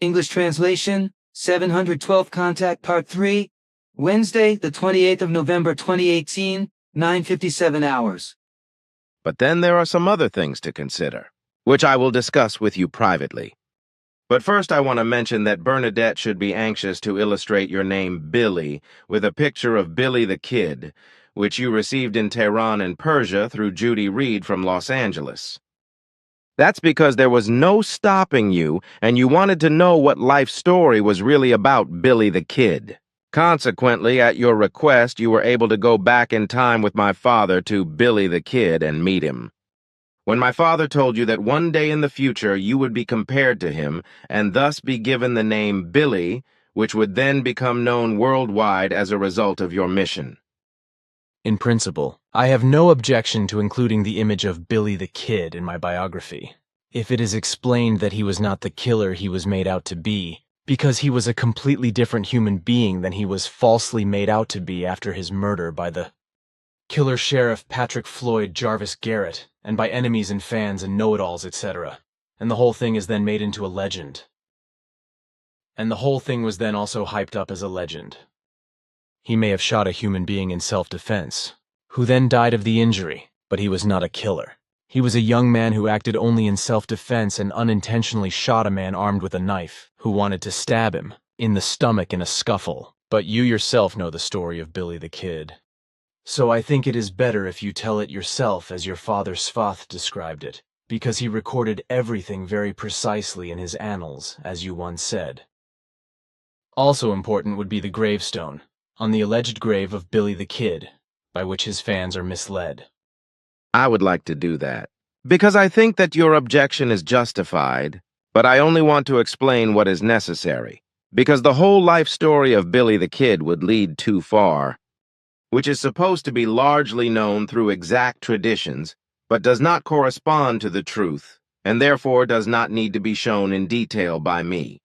English translation, 712th Contact Part 3, Wednesday, the 28th of November 2018, 9:57 hours. But then there are some other things to consider, which I will discuss with you privately. But first I want to mention that Bernadette should be anxious to illustrate your name Billy with a picture of Billy the Kid, which you received in Tehran and Persia through Judy Reed from Los Angeles. That's because there was no stopping you, and you wanted to know what life story was really about Billy the Kid. Consequently, at your request, you were able to go back in time with my father to Billy the Kid and meet him. When my father told you that one day in the future you would be compared to him, and thus be given the name Billy, which would then become known worldwide as a result of your mission. In principle, I have no objection to including the image of Billy the Kid in my biography, if it is explained that he was not the killer he was made out to be, because he was a completely different human being than he was falsely made out to be after his murder by the killer sheriff Patrick Floyd Jarvis Garrett, and by enemies and fans and know-it-alls, etc. And the whole thing is then made into a legend. And the whole thing was then also hyped up as a legend. He may have shot a human being in self-defense, who then died of the injury, but he was not a killer. He was a young man who acted only in self-defense and unintentionally shot a man armed with a knife, who wanted to stab him in the stomach in a scuffle. But you yourself know the story of Billy the Kid. So I think it is better if you tell it yourself as your father Twelfth described it, because he recorded everything very precisely in his annals, as you once said. Also important would be the gravestone, on the alleged grave of Billy the Kid, by which his fans are misled. I would like to do that, because I think that your objection is justified, but I only want to explain what is necessary, because the whole life story of Billy the Kid would lead too far, which is supposed to be largely known through exact traditions, but does not correspond to the truth, and therefore does not need to be shown in detail by me.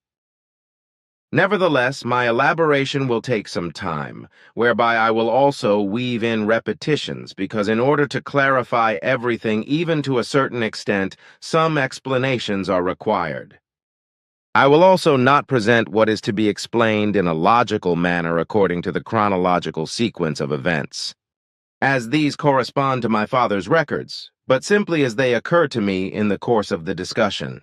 Nevertheless, my elaboration will take some time, whereby I will also weave in repetitions, because in order to clarify everything even to a certain extent, some explanations are required. I will also not present what is to be explained in a logical manner according to the chronological sequence of events, as these correspond to my father's records, but simply as they occur to me in the course of the discussion.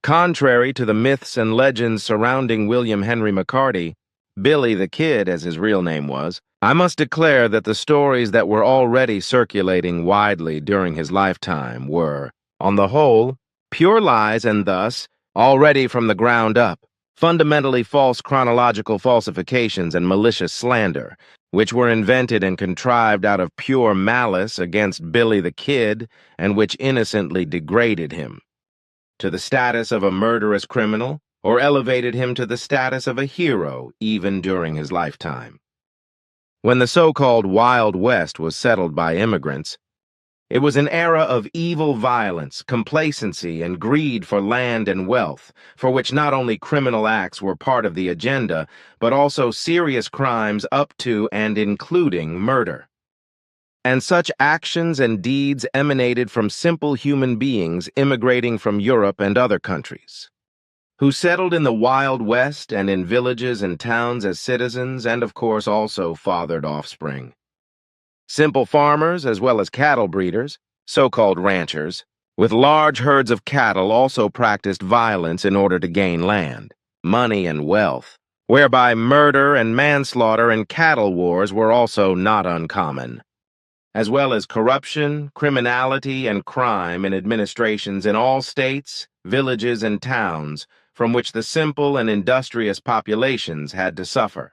Contrary to the myths and legends surrounding William Henry McCarty, Billy the Kid, as his real name was, I must declare that the stories that were already circulating widely during his lifetime were, on the whole, pure lies and thus, already from the ground up, fundamentally false chronological falsifications and malicious slander, which were invented and contrived out of pure malice against Billy the Kid and which innocently degraded him to the status of a murderous criminal, or elevated him to the status of a hero even during his lifetime. When the so-called Wild West was settled by immigrants, it was an era of evil violence, complacency, and greed for land and wealth, for which not only criminal acts were part of the agenda, but also serious crimes up to and including murder. And such actions and deeds emanated from simple human beings immigrating from Europe and other countries, who settled in the Wild West and in villages and towns as citizens and, of course, also fathered offspring. Simple farmers as well as cattle breeders, so-called ranchers, with large herds of cattle also practiced violence in order to gain land, money, and wealth, whereby murder and manslaughter and cattle wars were also not uncommon, as well as corruption, criminality, and crime in administrations in all states, villages, and towns from which the simple and industrious populations had to suffer.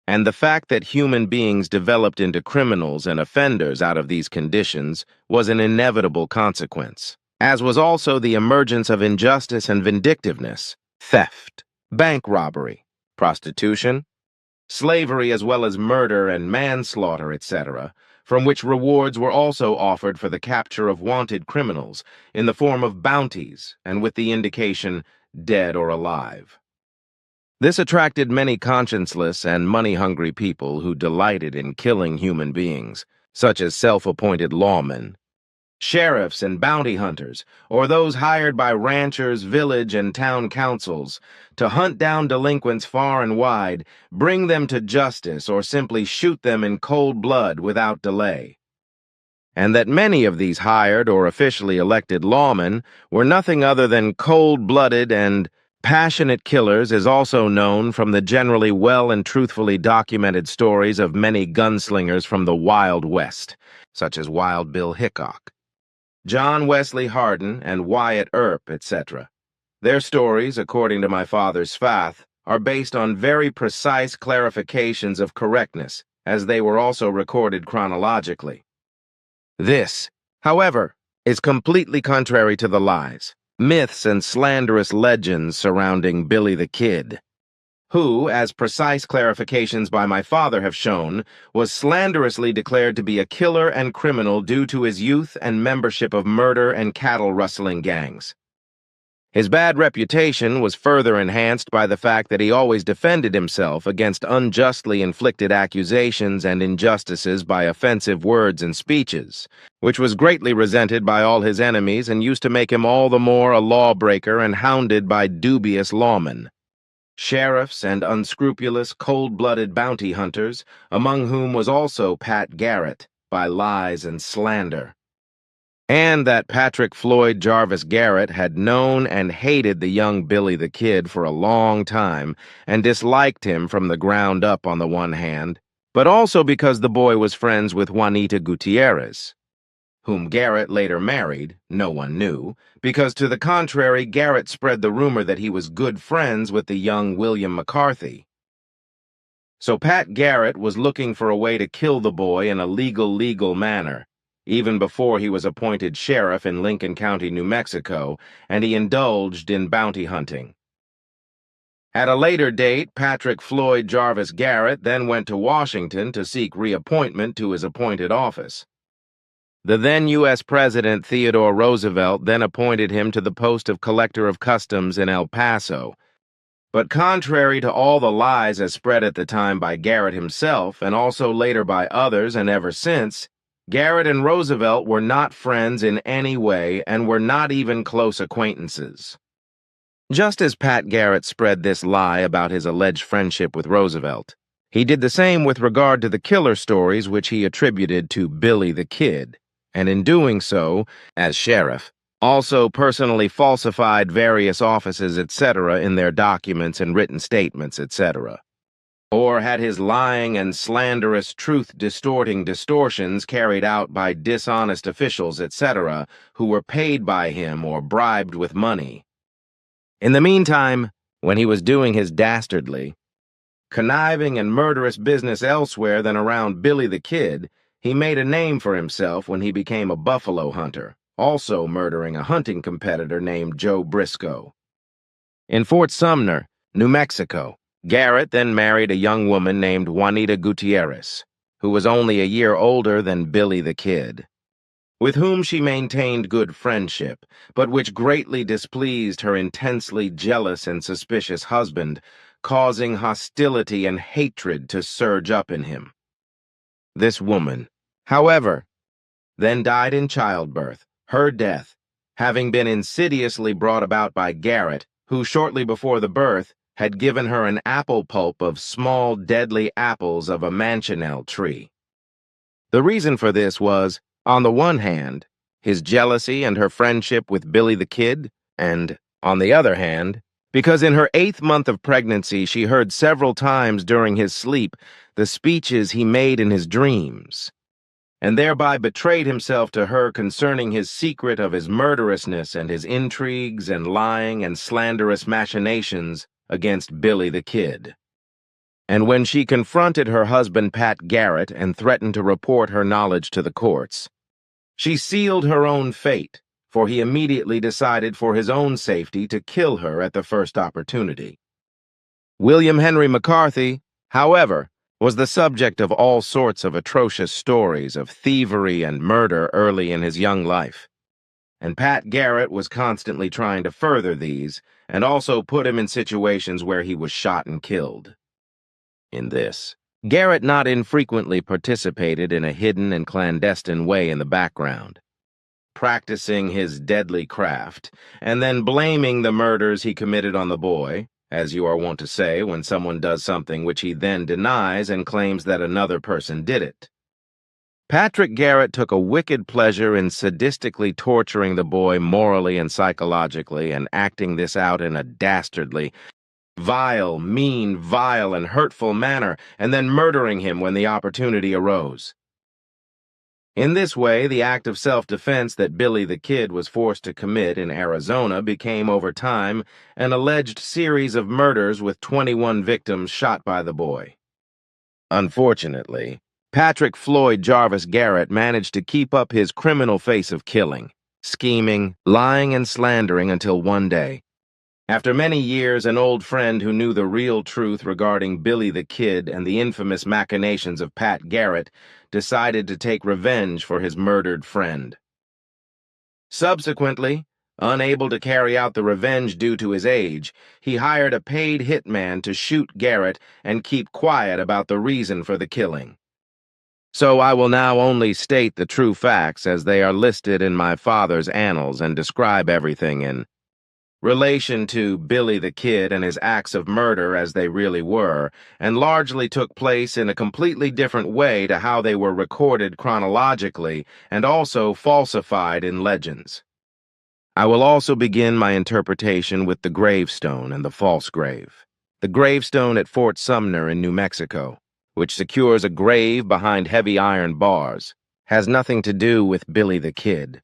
And the fact that human beings developed into criminals and offenders out of these conditions was an inevitable consequence, as was also the emergence of injustice and vindictiveness, theft, bank robbery, prostitution, slavery as well as murder and manslaughter, etc., from which rewards were also offered for the capture of wanted criminals in the form of bounties and with the indication dead or alive. This attracted many conscienceless and money-hungry people who delighted in killing human beings, such as self-appointed lawmen, sheriffs and bounty hunters, or those hired by ranchers, village, and town councils to hunt down delinquents far and wide, bring them to justice, or simply shoot them in cold blood without delay. And that many of these hired or officially elected lawmen were nothing other than cold-blooded and passionate killers is also known from the generally well and truthfully documented stories of many gunslingers from the Wild West, such as Wild Bill Hickok, John Wesley Hardin, and Wyatt Earp, etc. Their stories, according to my father's fath, are based on very precise clarifications of correctness, as they were also recorded chronologically. This, however, is completely contrary to the lies, myths, and slanderous legends surrounding Billy the Kid, who, as precise clarifications by my father have shown, was slanderously declared to be a killer and criminal due to his youth and membership of murder and cattle-rustling gangs. His bad reputation was further enhanced by the fact that he always defended himself against unjustly inflicted accusations and injustices by offensive words and speeches, which was greatly resented by all his enemies and used to make him all the more a lawbreaker and hounded by dubious lawmen, sheriffs, and unscrupulous, cold-blooded bounty hunters, among whom was also Pat Garrett, by lies and slander. And that Patrick Floyd Jarvis Garrett had known and hated the young Billy the Kid for a long time and disliked him from the ground up on the one hand, but also because the boy was friends with Juanita Gutierrez, whom Garrett later married, no one knew, because to the contrary, Garrett spread the rumor that he was good friends with the young William McCarthy. So Pat Garrett was looking for a way to kill the boy in a legal manner, even before he was appointed sheriff in Lincoln County, New Mexico, and he indulged in bounty hunting. At a later date, Patrick Floyd Jarvis Garrett then went to Washington to seek reappointment to his appointed office. The then U.S. President Theodore Roosevelt then appointed him to the post of Collector of Customs in El Paso. But contrary to all the lies as spread at the time by Garrett himself, and also later by others and ever since, Garrett and Roosevelt were not friends in any way and were not even close acquaintances. Just as Pat Garrett spread this lie about his alleged friendship with Roosevelt, he did the same with regard to the killer stories which he attributed to Billy the Kid, and in doing so, as sheriff, also personally falsified various offices, etc. in their documents and written statements, etc. Or had his lying and slanderous truth-distorting distortions carried out by dishonest officials, etc., who were paid by him or bribed with money. In the meantime, when he was doing his dastardly, conniving and murderous business elsewhere than around Billy the Kid, he made a name for himself when he became a buffalo hunter, also murdering a hunting competitor named Joe Briscoe. In Fort Sumner, New Mexico, Garrett then married a young woman named Juanita Gutierrez, who was only a year older than Billy the Kid, with whom she maintained good friendship, but which greatly displeased her intensely jealous and suspicious husband, causing hostility and hatred to surge up in him. This woman, however, then died in childbirth, her death having been insidiously brought about by Garrett, who shortly before the birth had given her an apple pulp of small deadly apples of a manchineel tree. The reason for this was, on the one hand, his jealousy and her friendship with Billy the Kid, and, on the other hand, because in her 8th month of pregnancy she heard several times during his sleep the speeches he made in his dreams, and thereby betrayed himself to her concerning his secret of his murderousness and his intrigues and lying and slanderous machinations against Billy the Kid. And when she confronted her husband Pat Garrett and threatened to report her knowledge to the courts, she sealed her own fate, for he immediately decided for his own safety to kill her at the first opportunity. William Henry McCarthy, however, was the subject of all sorts of atrocious stories of thievery and murder early in his young life, and Pat Garrett was constantly trying to further these and also put him in situations where he was shot and killed. In this, Garrett not infrequently participated in a hidden and clandestine way in the background, practicing his deadly craft, and then blaming the murders he committed on the boy, as you are wont to say when someone does something which he then denies and claims that another person did it. Patrick Garrett took a wicked pleasure in sadistically torturing the boy morally and psychologically and acting this out in a dastardly, vile, mean, vile, and hurtful manner, and then murdering him when the opportunity arose. In this way, the act of self-defense that Billy the Kid was forced to commit in Arizona became, over time, an alleged series of murders with 21 victims shot by the boy. Unfortunately, Patrick Floyd Jarvis Garrett managed to keep up his criminal face of killing, scheming, lying, and slandering until one day, after many years, an old friend who knew the real truth regarding Billy the Kid and the infamous machinations of Pat Garrett decided to take revenge for his murdered friend. Subsequently, unable to carry out the revenge due to his age, he hired a paid hitman to shoot Garrett and keep quiet about the reason for the killing. So I will now only state the true facts as they are listed in my father's annals and describe everything in relation to Billy the Kid and his acts of murder as they really were, and largely took place in a completely different way to how they were recorded chronologically and also falsified in legends. I will also begin my interpretation with the gravestone and the false grave. The gravestone at Fort Sumner in New Mexico, which secures a grave behind heavy iron bars, has nothing to do with Billy the Kid,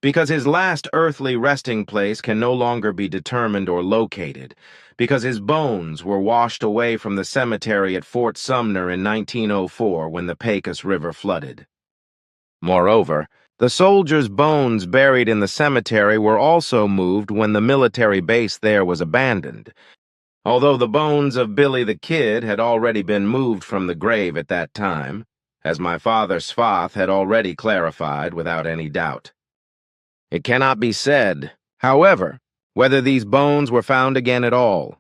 because his last earthly resting place can no longer be determined or located, because his bones were washed away from the cemetery at Fort Sumner in 1904 when the Pecos River flooded. Moreover, the soldiers' bones buried in the cemetery were also moved when the military base there was abandoned, although the bones of Billy the Kid had already been moved from the grave at that time, as my father Svath had already clarified without any doubt. It cannot be said, however, whether these bones were found again at all,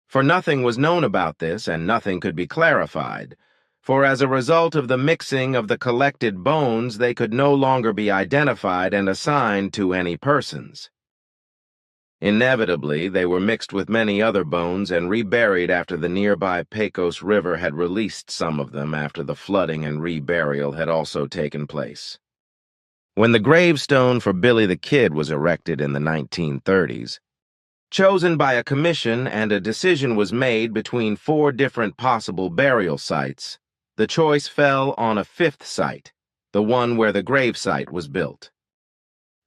for nothing was known about this and nothing could be clarified, for as a result of the mixing of the collected bones they could no longer be identified and assigned to any persons. Inevitably, they were mixed with many other bones and reburied after the nearby Pecos River had released some of them after the flooding and reburial had also taken place. When the gravestone for Billy the Kid was erected in the 1930s, chosen by a commission and a decision was made between 4 different possible burial sites, the choice fell on a 5th site, the one where the gravesite was built.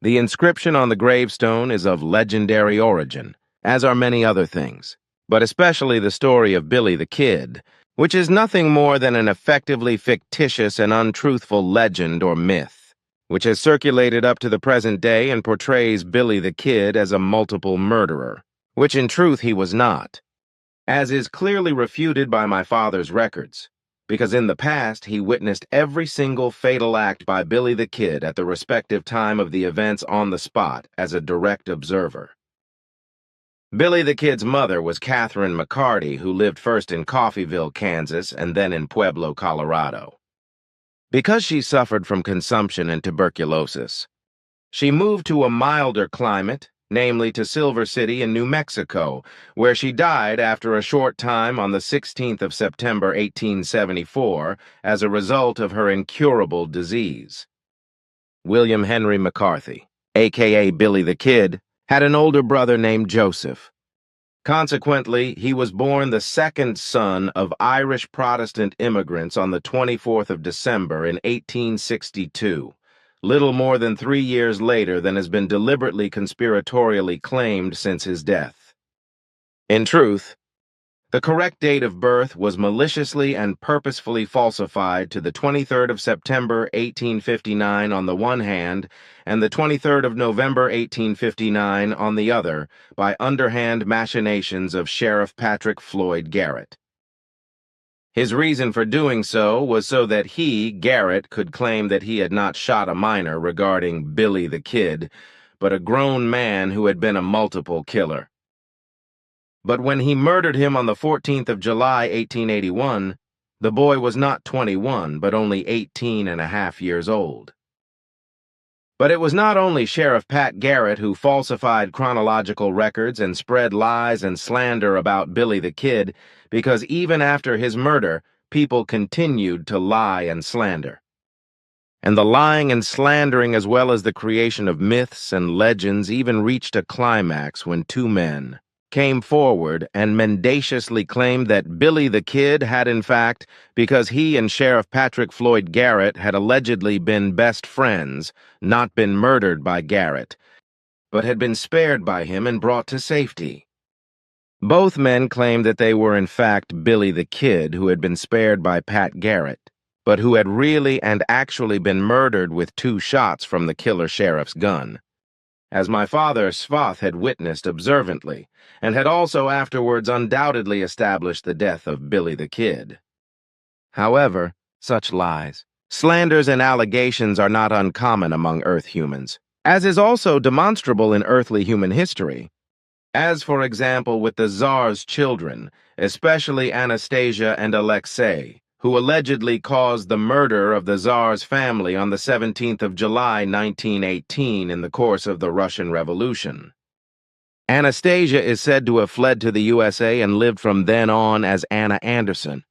The inscription on the gravestone is of legendary origin, as are many other things, but especially the story of Billy the Kid, which is nothing more than an effectively fictitious and untruthful legend or myth, which has circulated up to the present day and portrays Billy the Kid as a multiple murderer, which in truth he was not, as is clearly refuted by my father's records, because in the past he witnessed every single fatal act by Billy the Kid at the respective time of the events on the spot as a direct observer. Billy the Kid's mother was Catherine McCarty, who lived first in Coffeyville, Kansas, and then in Pueblo, Colorado. Because she suffered from consumption and tuberculosis, she moved to a milder climate, namely to Silver City in New Mexico, where she died after a short time on the 16th of September 1874 as a result of her incurable disease. William Henry McCarthy, a.k.a. Billy the Kid, had an older brother named Joseph. Consequently, he was born the second son of Irish Protestant immigrants on the 24th of December in 1862, little more than 3 years later than has been deliberately conspiratorially claimed since his death. In truth, the correct date of birth was maliciously and purposefully falsified to the 23rd of September 1859 on the one hand and the 23rd of November 1859 on the other by underhand machinations of Sheriff Patrick Floyd Garrett. His reason for doing so was so that he, Garrett, could claim that he had not shot a minor regarding Billy the Kid, but a grown man who had been a multiple killer. But when he murdered him on the 14th of July, 1881, the boy was not 21, but only 18 and a half years old. But it was not only Sheriff Pat Garrett who falsified chronological records and spread lies and slander about Billy the Kid, because even after his murder, people continued to lie and slander. And the lying and slandering, as well as the creation of myths and legends, even reached a climax when two men came forward and mendaciously claimed that Billy the Kid had, in fact, because he and Sheriff Patrick Floyd Garrett had allegedly been best friends, not been murdered by Garrett, but had been spared by him and brought to safety. Both men claimed that they were, in fact, Billy the Kid, who had been spared by Pat Garrett, but who had really and actually been murdered with 2 shots from the killer sheriff's gun, as my father Svaf had witnessed observantly, and had also afterwards undoubtedly established the death of Billy the Kid. However, such lies, slanders, and allegations are not uncommon among Earth humans, as is also demonstrable in earthly human history, as for example with the Tsar's children, especially Anastasia and Alexei, who allegedly caused the murder of the Tsar's family on the 17th of July, 1918, in the course of the Russian Revolution. Anastasia is said to have fled to the USA and lived from then on as Anna Anderson.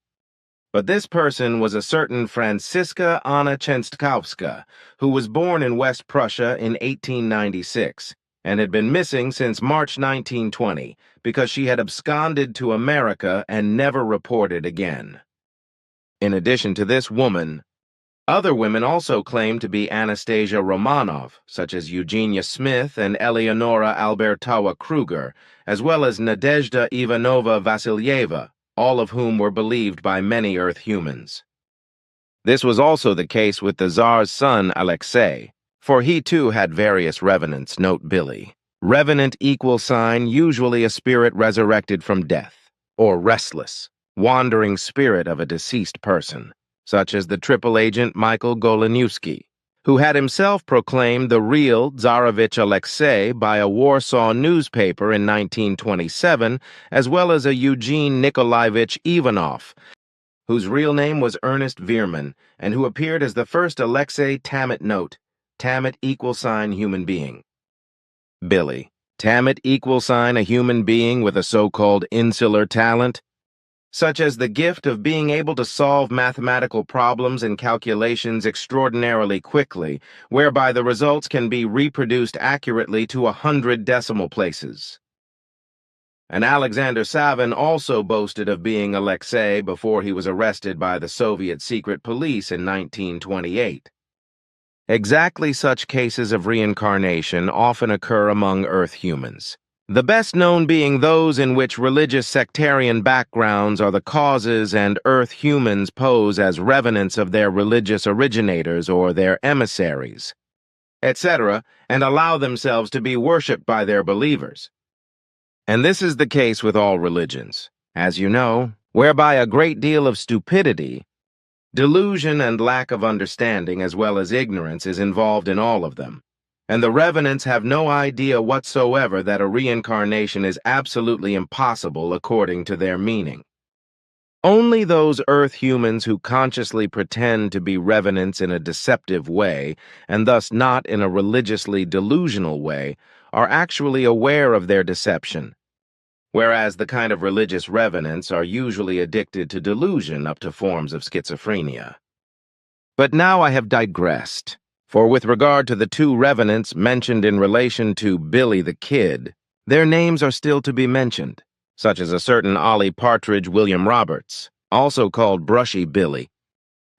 But this person was a certain Franziska Anna Częstkowska, who was born in West Prussia in 1896, and had been missing since March 1920 because she had absconded to America and never reported again. In addition to this woman, other women also claimed to be Anastasia Romanov, such as Eugenia Smith and Eleonora Albertawa Kruger, as well as Nadezhda Ivanova Vasilyeva, all of whom were believed by many Earth humans. This was also the case with the Tsar's son Alexei, for he too had various revenants, note Billy. Revenant = usually a spirit resurrected from death, or restless, wandering spirit of a deceased person, such as the triple agent Michael Goleniewski, who had himself proclaimed the real Tsarevich Alexei by a Warsaw newspaper in 1927, as well as a Eugene Nikolaevich Ivanov, whose real name was Ernest Veerman, and who appeared as the first Alexei Tammet, note, Tammet = human being. Billy, Tammet = a human being with a so-called insular talent, such as the gift of being able to solve mathematical problems and calculations extraordinarily quickly, whereby the results can be reproduced accurately to 100 decimal places. And Alexander Savin also boasted of being Alexei before he was arrested by the Soviet secret police in 1928. Exactly such cases of reincarnation often occur among Earth humans, the best known being those in which religious sectarian backgrounds are the causes and Earth humans pose as revenants of their religious originators or their emissaries, etc., and allow themselves to be worshipped by their believers. And this is the case with all religions, as you know, whereby a great deal of stupidity, delusion, and lack of understanding, as well as ignorance, is involved in all of them. And the revenants have no idea whatsoever that a reincarnation is absolutely impossible according to their meaning. Only those Earth humans who consciously pretend to be revenants in a deceptive way, and thus not in a religiously delusional way, are actually aware of their deception, whereas the kind of religious revenants are usually addicted to delusion up to forms of schizophrenia. But now I have digressed. For with regard to the 2 revenants mentioned in relation to Billy the Kid, their names are still to be mentioned, such as a certain Ollie Partridge William Roberts, also called Brushy Billy,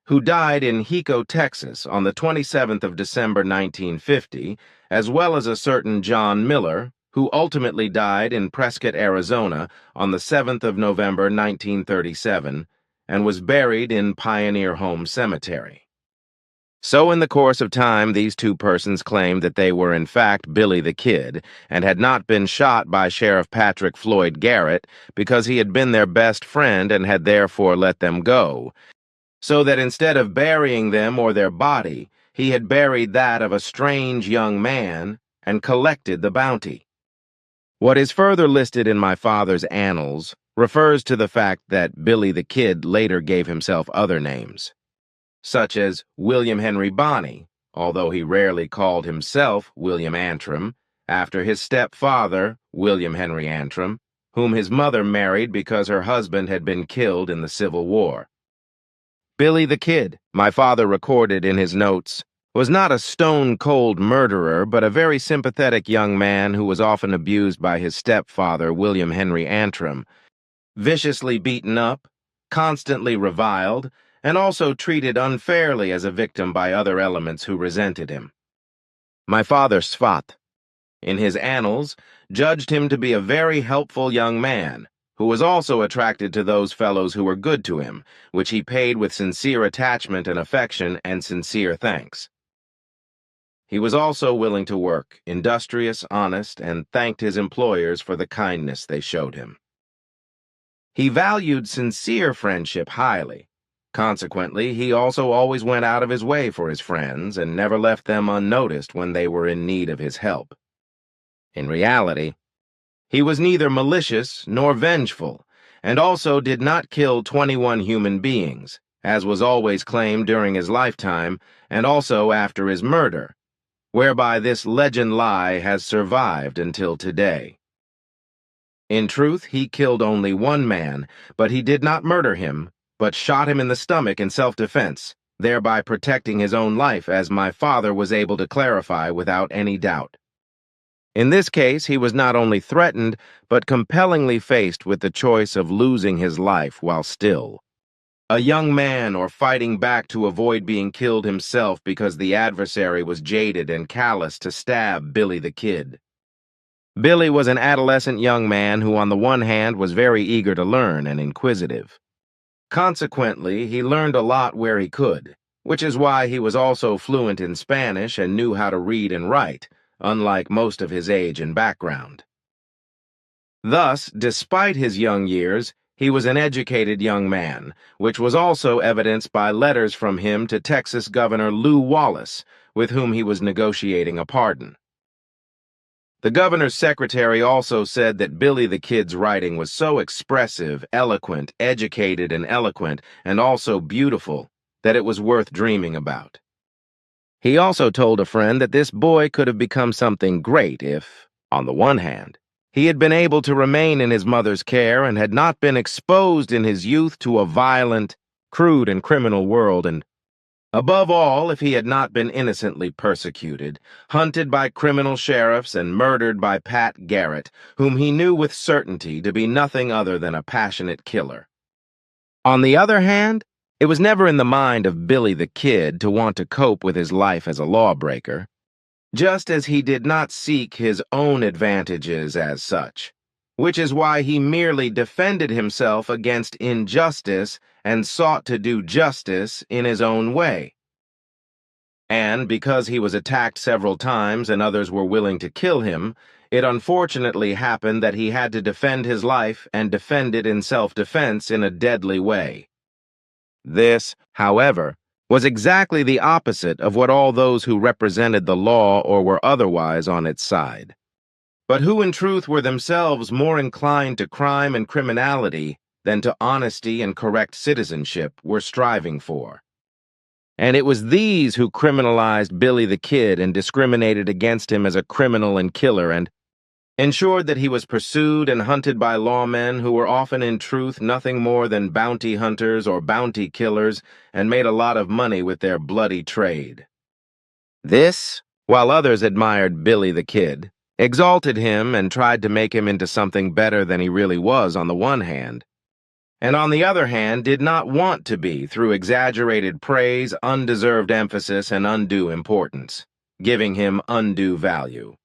who died in Hiko, Texas on the 27th of December 1950, as well as a certain John Miller, who ultimately died in Prescott, Arizona on the 7th of November 1937, and was buried in Pioneer Home Cemetery. So in the course of time, these 2 persons claimed that they were in fact Billy the Kid and had not been shot by Sheriff Patrick Floyd Garrett because he had been their best friend and had therefore let them go, so that instead of burying them or their body, he had buried that of a strange young man and collected the bounty. What is further listed in my father's annals refers to the fact that Billy the Kid later gave himself other names, such as William Henry Bonney, although he rarely called himself William Antrim, after his stepfather, William Henry Antrim, whom his mother married because her husband had been killed in the Civil War. Billy the Kid, my father recorded in his notes, was not a stone-cold murderer, but a very sympathetic young man who was often abused by his stepfather, William Henry Antrim, viciously beaten up, constantly reviled, and also treated unfairly as a victim by other elements who resented him. My father, Svat, in his annals, judged him to be a very helpful young man, who was also attracted to those fellows who were good to him, which he paid with sincere attachment and affection and sincere thanks. He was also willing to work, industrious, honest, and thanked his employers for the kindness they showed him. He valued sincere friendship highly. Consequently, he also always went out of his way for his friends and never left them unnoticed when they were in need of his help. In reality, he was neither malicious nor vengeful, and also did not kill 21 human beings, as was always claimed during his lifetime and also after his murder, whereby this legend lie has survived until today. In truth, he killed only one man, but he did not murder him, but shot him in the stomach in self-defense, thereby protecting his own life, as my father was able to clarify without any doubt. In this case, he was not only threatened, but compellingly faced with the choice of losing his life while still a young man, or fighting back to avoid being killed himself because the adversary was jaded and callous to stab Billy the Kid. Billy was an adolescent young man who, on the one hand, was very eager to learn and inquisitive. Consequently, he learned a lot where he could, which is why he was also fluent in Spanish and knew how to read and write, unlike most of his age and background. Thus, despite his young years, he was an educated young man, which was also evidenced by letters from him to Texas Governor Lew Wallace, with whom he was negotiating a pardon. The governor's secretary also said that Billy the Kid's writing was so expressive, eloquent, educated, and eloquent, and also beautiful, that it was worth dreaming about. He also told a friend that this boy could have become something great if, on the one hand, he had been able to remain in his mother's care and had not been exposed in his youth to a violent, crude, and criminal world, and, above all, if he had not been innocently persecuted, hunted by criminal sheriffs, and murdered by Pat Garrett, whom he knew with certainty to be nothing other than a passionate killer. On the other hand, it was never in the mind of Billy the Kid to want to cope with his life as a lawbreaker, just as he did not seek his own advantages as such, which is why he merely defended himself against injustice and sought to do justice in his own way. And because he was attacked several times and others were willing to kill him, it unfortunately happened that he had to defend his life and defend it in self-defense in a deadly way. This, however, was exactly the opposite of what all those who represented the law or were otherwise on its side, but who in truth were themselves more inclined to crime and criminality than to honesty and correct citizenship, were striving for. And it was these who criminalized Billy the Kid and discriminated against him as a criminal and killer, and ensured that he was pursued and hunted by lawmen who were often in truth nothing more than bounty hunters or bounty killers and made a lot of money with their bloody trade. This, while others admired Billy the Kid, exalted him and tried to make him into something better than he really was on the one hand, and on the other hand did not want to be through exaggerated praise, undeserved emphasis, and undue importance, giving him undue value.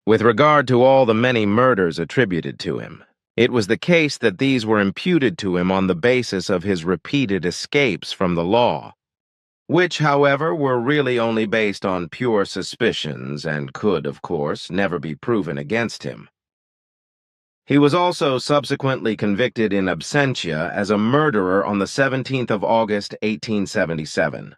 With regard to all the many murders attributed to him, it was the case that these were imputed to him on the basis of his repeated escapes from the law, which, however, were really only based on pure suspicions and could, of course, never be proven against him. He was also subsequently convicted in absentia as a murderer on the 17th of August, 1877.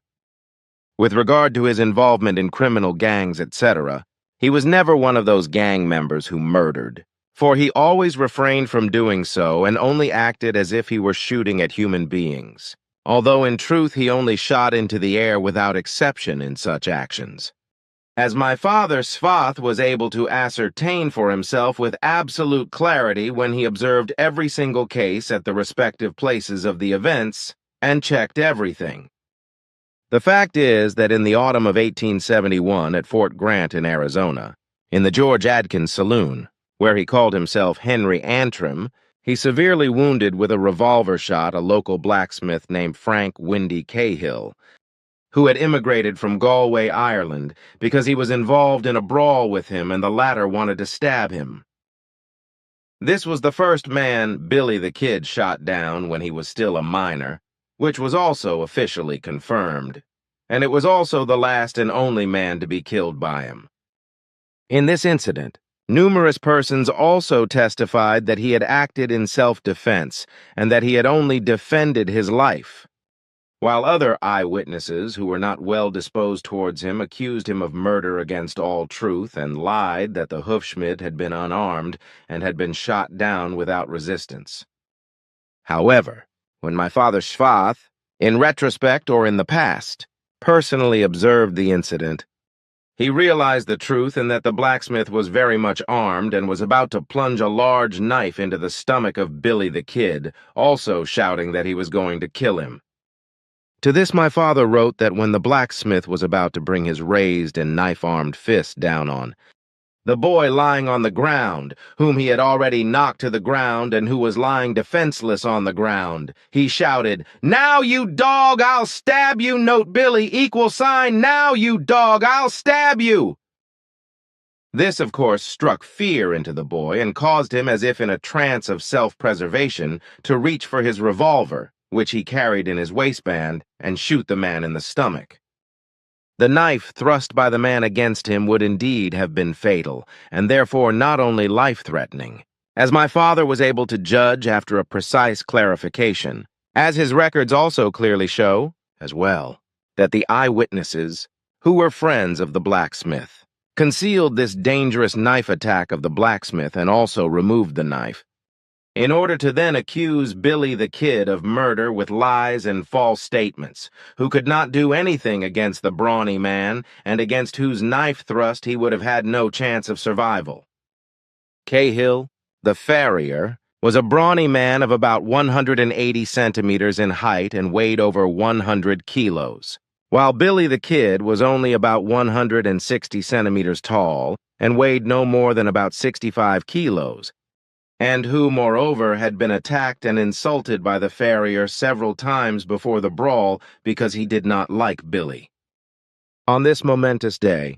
With regard to his involvement in criminal gangs, etc., he was never one of those gang members who murdered, for he always refrained from doing so and only acted as if he were shooting at human beings, although in truth he only shot into the air without exception in such actions. As my father Twelfth was able to ascertain for himself with absolute clarity when he observed every single case at the respective places of the events and checked everything. The fact is that in the autumn of 1871 at Fort Grant in Arizona, in the George Adkins saloon, where he called himself Henry Antrim, he severely wounded with a revolver shot a local blacksmith named Frank Windy Cahill, who had immigrated from Galway, Ireland, because he was involved in a brawl with him and the latter wanted to stab him. This was the first man Billy the Kid shot down when he was still a minor, which was also officially confirmed, and it was also the last and only man to be killed by him. In this incident, numerous persons also testified that he had acted in self-defense and that he had only defended his life, while other eyewitnesses who were not well disposed towards him accused him of murder against all truth and lied that the Hoofschmied had been unarmed and had been shot down without resistance. However, when my father Twelfth, in retrospect or in the past, personally observed the incident, he realized the truth and that the blacksmith was very much armed and was about to plunge a large knife into the stomach of Billy the Kid, also shouting that he was going to kill him. To this my father wrote that when the blacksmith was about to bring his raised and knife-armed fist down on the boy lying on the ground, whom he had already knocked to the ground and who was lying defenseless on the ground, he shouted, "Now, you dog, I'll stab you, note Billy, =, now, you dog, I'll stab you." This, of course, struck fear into the boy and caused him, as if in a trance of self-preservation, to reach for his revolver, which he carried in his waistband, and shoot the man in the stomach. The knife thrust by the man against him would indeed have been fatal, and therefore not only life-threatening, as my father was able to judge after a precise clarification, as his records also clearly show, as well, that the eyewitnesses, who were friends of the blacksmith, concealed this dangerous knife attack of the blacksmith and also removed the knife, in order to then accuse Billy the Kid of murder with lies and false statements, who could not do anything against the brawny man and against whose knife thrust he would have had no chance of survival. Cahill, the farrier, was a brawny man of about 180 centimeters in height and weighed over 100 kilos, while Billy the Kid was only about 160 centimeters tall and weighed no more than about 65 kilos, and who, moreover, had been attacked and insulted by the farrier several times before the brawl because he did not like Billy. On this momentous day,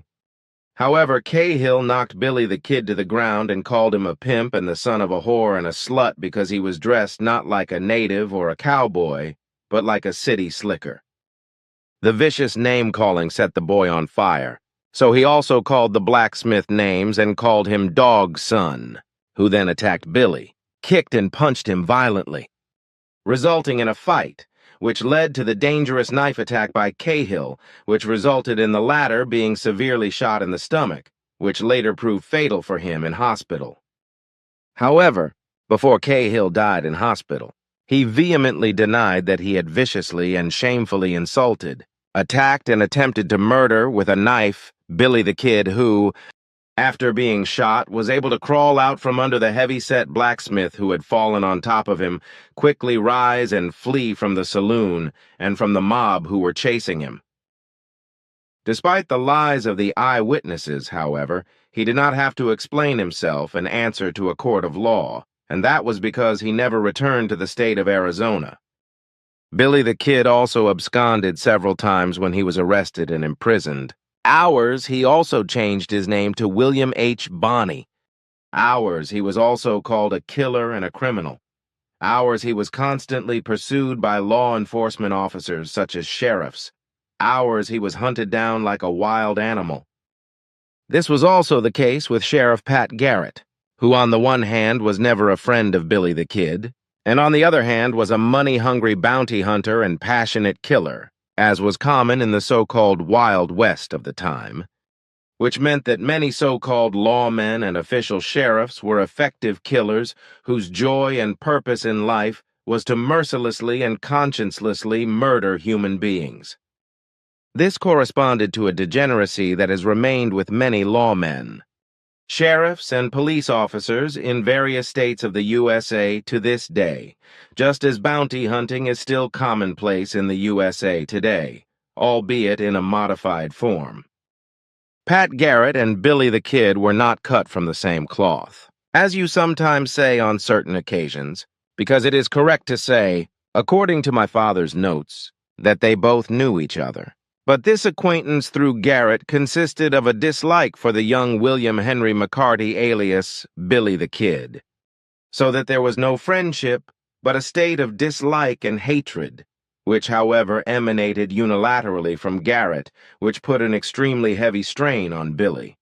however, Cahill knocked Billy the Kid to the ground and called him a pimp and the son of a whore and a slut because he was dressed not like a native or a cowboy, but like a city slicker. The vicious name-calling set the boy on fire, so he also called the blacksmith names and called him Dog Son, who then attacked Billy, kicked and punched him violently, resulting in a fight, which led to the dangerous knife attack by Cahill, which resulted in the latter being severely shot in the stomach, which later proved fatal for him in hospital. However, before Cahill died in hospital, he vehemently denied that he had viciously and shamefully insulted, attacked, and attempted to murder with a knife Billy the Kid, who, after being shot, was able to crawl out from under the heavy-set blacksmith who had fallen on top of him, quickly rise and flee from the saloon and from the mob who were chasing him. Despite the lies of the eyewitnesses, however, he did not have to explain himself and answer to a court of law, and that was because he never returned to the state of Arizona. Billy the Kid also absconded several times when he was arrested and imprisoned. He also changed his name to William H. Bonney. He was also called a killer and a criminal. He was constantly pursued by law enforcement officers such as sheriffs. He was hunted down like a wild animal. This was also the case with Sheriff Pat Garrett, who on the one hand was never a friend of Billy the Kid, and on the other hand was a money-hungry bounty hunter and passionate killer, as was common in the so-called Wild West of the time, which meant that many so-called lawmen and official sheriffs were effective killers whose joy and purpose in life was to mercilessly and consciencelessly murder human beings. This corresponded to a degeneracy that has remained with many lawmen, sheriffs, and police officers in various states of the USA to this day, just as bounty hunting is still commonplace in the USA today, albeit in a modified form. Pat Garrett and Billy the Kid were not cut from the same cloth, as you sometimes say on certain occasions, because it is correct to say, according to my father's notes, that they both knew each other. But this acquaintance through Garrett consisted of a dislike for the young William Henry McCarty alias Billy the Kid, so that there was no friendship, but a state of dislike and hatred, which, however, emanated unilaterally from Garrett, which put an extremely heavy strain on Billy.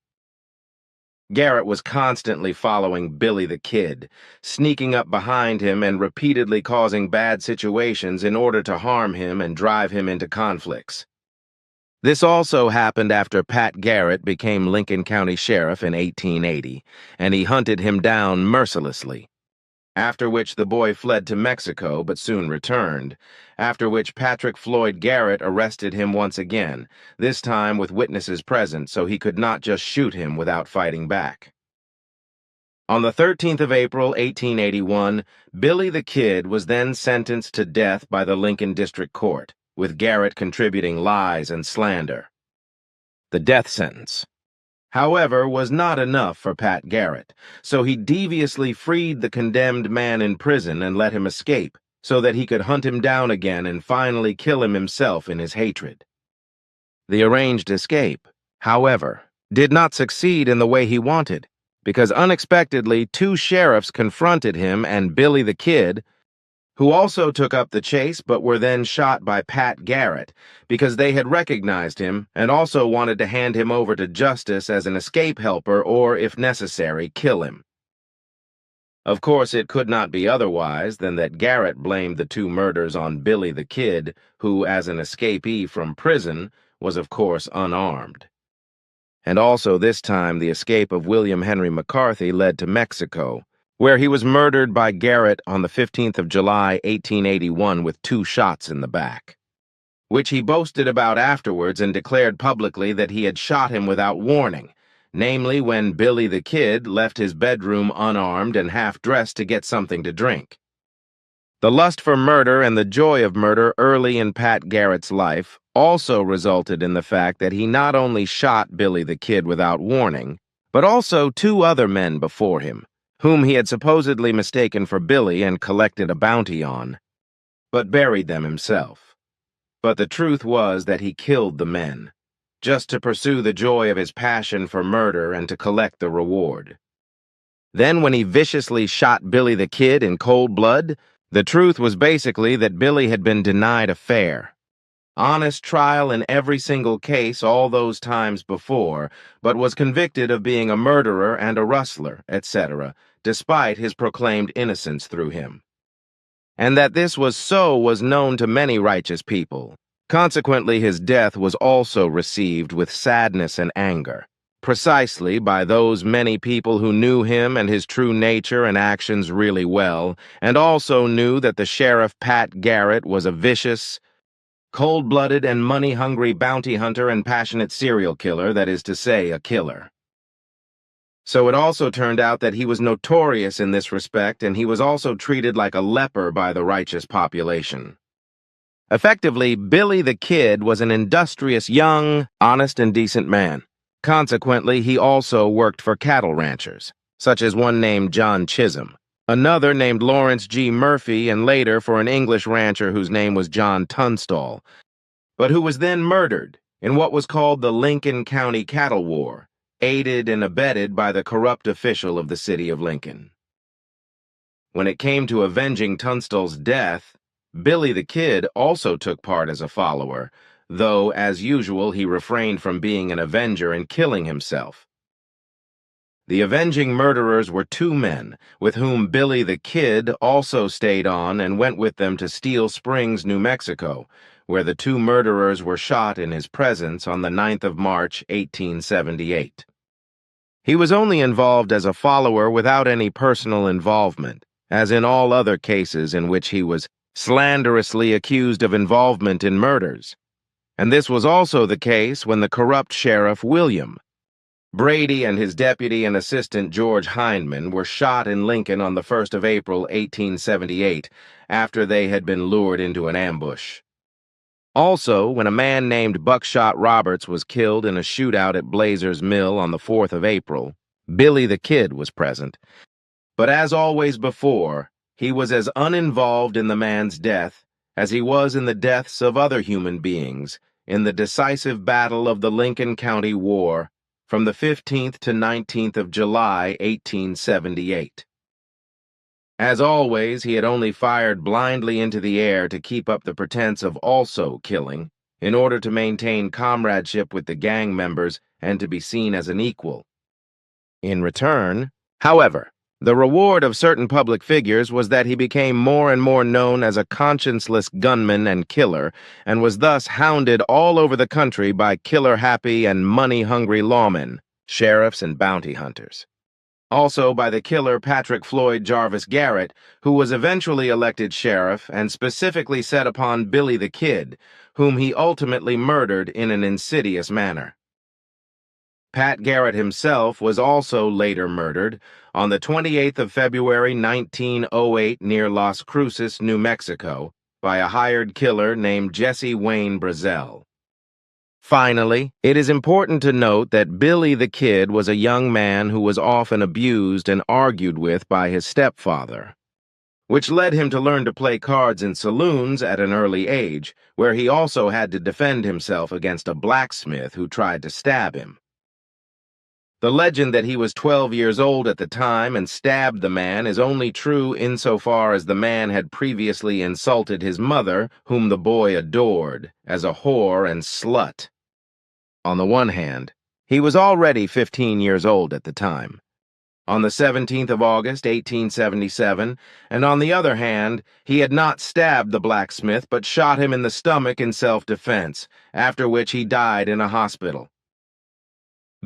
Garrett was constantly following Billy the Kid, sneaking up behind him and repeatedly causing bad situations in order to harm him and drive him into conflicts. This also happened after Pat Garrett became Lincoln County Sheriff in 1880, and he hunted him down mercilessly, after which the boy fled to Mexico but soon returned, after which Patrick Floyd Garrett arrested him once again, this time with witnesses present so he could not just shoot him without fighting back. On the 13th of April, 1881, Billy the Kid was then sentenced to death by the Lincoln District Court, with Garrett contributing lies and slander. The death sentence, however, was not enough for Pat Garrett, so he deviously freed the condemned man in prison and let him escape, so that he could hunt him down again and finally kill him himself in his hatred. The arranged escape, however, did not succeed in the way he wanted, because unexpectedly 2 sheriffs confronted him and Billy the Kid, who also took up the chase but were then shot by Pat Garrett because they had recognized him and also wanted to hand him over to justice as an escape helper or, if necessary, kill him. Of course, it could not be otherwise than that Garrett blamed the 2 murders on Billy the Kid, who, as an escapee from prison, was of course unarmed. And also this time the escape of William Henry McCarty led to Mexico, where he was murdered by Garrett on the 15th of July, 1881 with 2 shots in the back, which he boasted about afterwards and declared publicly that he had shot him without warning, namely when Billy the Kid left his bedroom unarmed and half-dressed to get something to drink. The lust for murder and the joy of murder early in Pat Garrett's life also resulted in the fact that he not only shot Billy the Kid without warning, but also 2 other men before him, whom he had supposedly mistaken for Billy and collected a bounty on, but buried them himself. But the truth was that he killed the men, just to pursue the joy of his passion for murder and to collect the reward. Then when he viciously shot Billy the Kid in cold blood, the truth was basically that Billy had been denied a fair, honest trial in every single case all those times before, but was convicted of being a murderer and a rustler, etc., despite his proclaimed innocence through him. And that this was so was known to many righteous people. Consequently, his death was also received with sadness and anger, precisely by those many people who knew him and his true nature and actions really well, and also knew that the Sheriff Pat Garrett was a vicious, cold-blooded and money-hungry bounty hunter and passionate serial killer, that is to say, a killer. So it also turned out that he was notorious in this respect, and he was also treated like a leper by the righteous population. Effectively, Billy the Kid was an industrious, young, honest, and decent man. Consequently, he also worked for cattle ranchers, such as one named John Chisholm, another named Lawrence G. Murphy, and later for an English rancher whose name was John Tunstall, but who was then murdered in what was called the Lincoln County Cattle War, aided and abetted by the corrupt official of the city of Lincoln. When it came to avenging Tunstall's death, Billy the Kid also took part as a follower, though, as usual, he refrained from being an avenger and killing himself. The avenging murderers were 2 men, with whom Billy the Kid also stayed on and went with them to Steel Springs, New Mexico, where the 2 murderers were shot in his presence on the 9th of March, 1878. He was only involved as a follower without any personal involvement, as in all other cases in which he was slanderously accused of involvement in murders. And this was also the case when the corrupt Sheriff William Brady and his deputy and assistant George Hindman were shot in Lincoln on the 1st of April, 1878, after they had been lured into an ambush. Also, when a man named Buckshot Roberts was killed in a shootout at Blazer's Mill on the 4th of April, Billy the Kid was present. But as always before, he was as uninvolved in the man's death as he was in the deaths of other human beings in the decisive battle of the Lincoln County War from the 15th to 19th of July, 1878. As always, he had only fired blindly into the air to keep up the pretense of also killing, in order to maintain comradeship with the gang members and to be seen as an equal. In return, however, the reward of certain public figures was that he became more and more known as a conscienceless gunman and killer, and was thus hounded all over the country by killer-happy and money-hungry lawmen, sheriffs, and bounty hunters. Also by the killer Patrick Floyd Jarvis Garrett, who was eventually elected sheriff and specifically set upon Billy the Kid, whom he ultimately murdered in an insidious manner. Pat Garrett himself was also later murdered on the 28th of February, 1908, near Las Cruces, New Mexico, by a hired killer named Jesse Wayne Brazel. Finally, it is important to note that Billy the Kid was a young man who was often abused and argued with by his stepfather, which led him to learn to play cards in saloons at an early age, where he also had to defend himself against a blacksmith who tried to stab him. The legend that he was 12 years old at the time and stabbed the man is only true insofar as the man had previously insulted his mother, whom the boy adored, as a whore and slut. On the one hand, he was already 15 years old at the time, on the 17th of August, 1877, and on the other hand, he had not stabbed the blacksmith but shot him in the stomach in self-defense, after which he died in a hospital.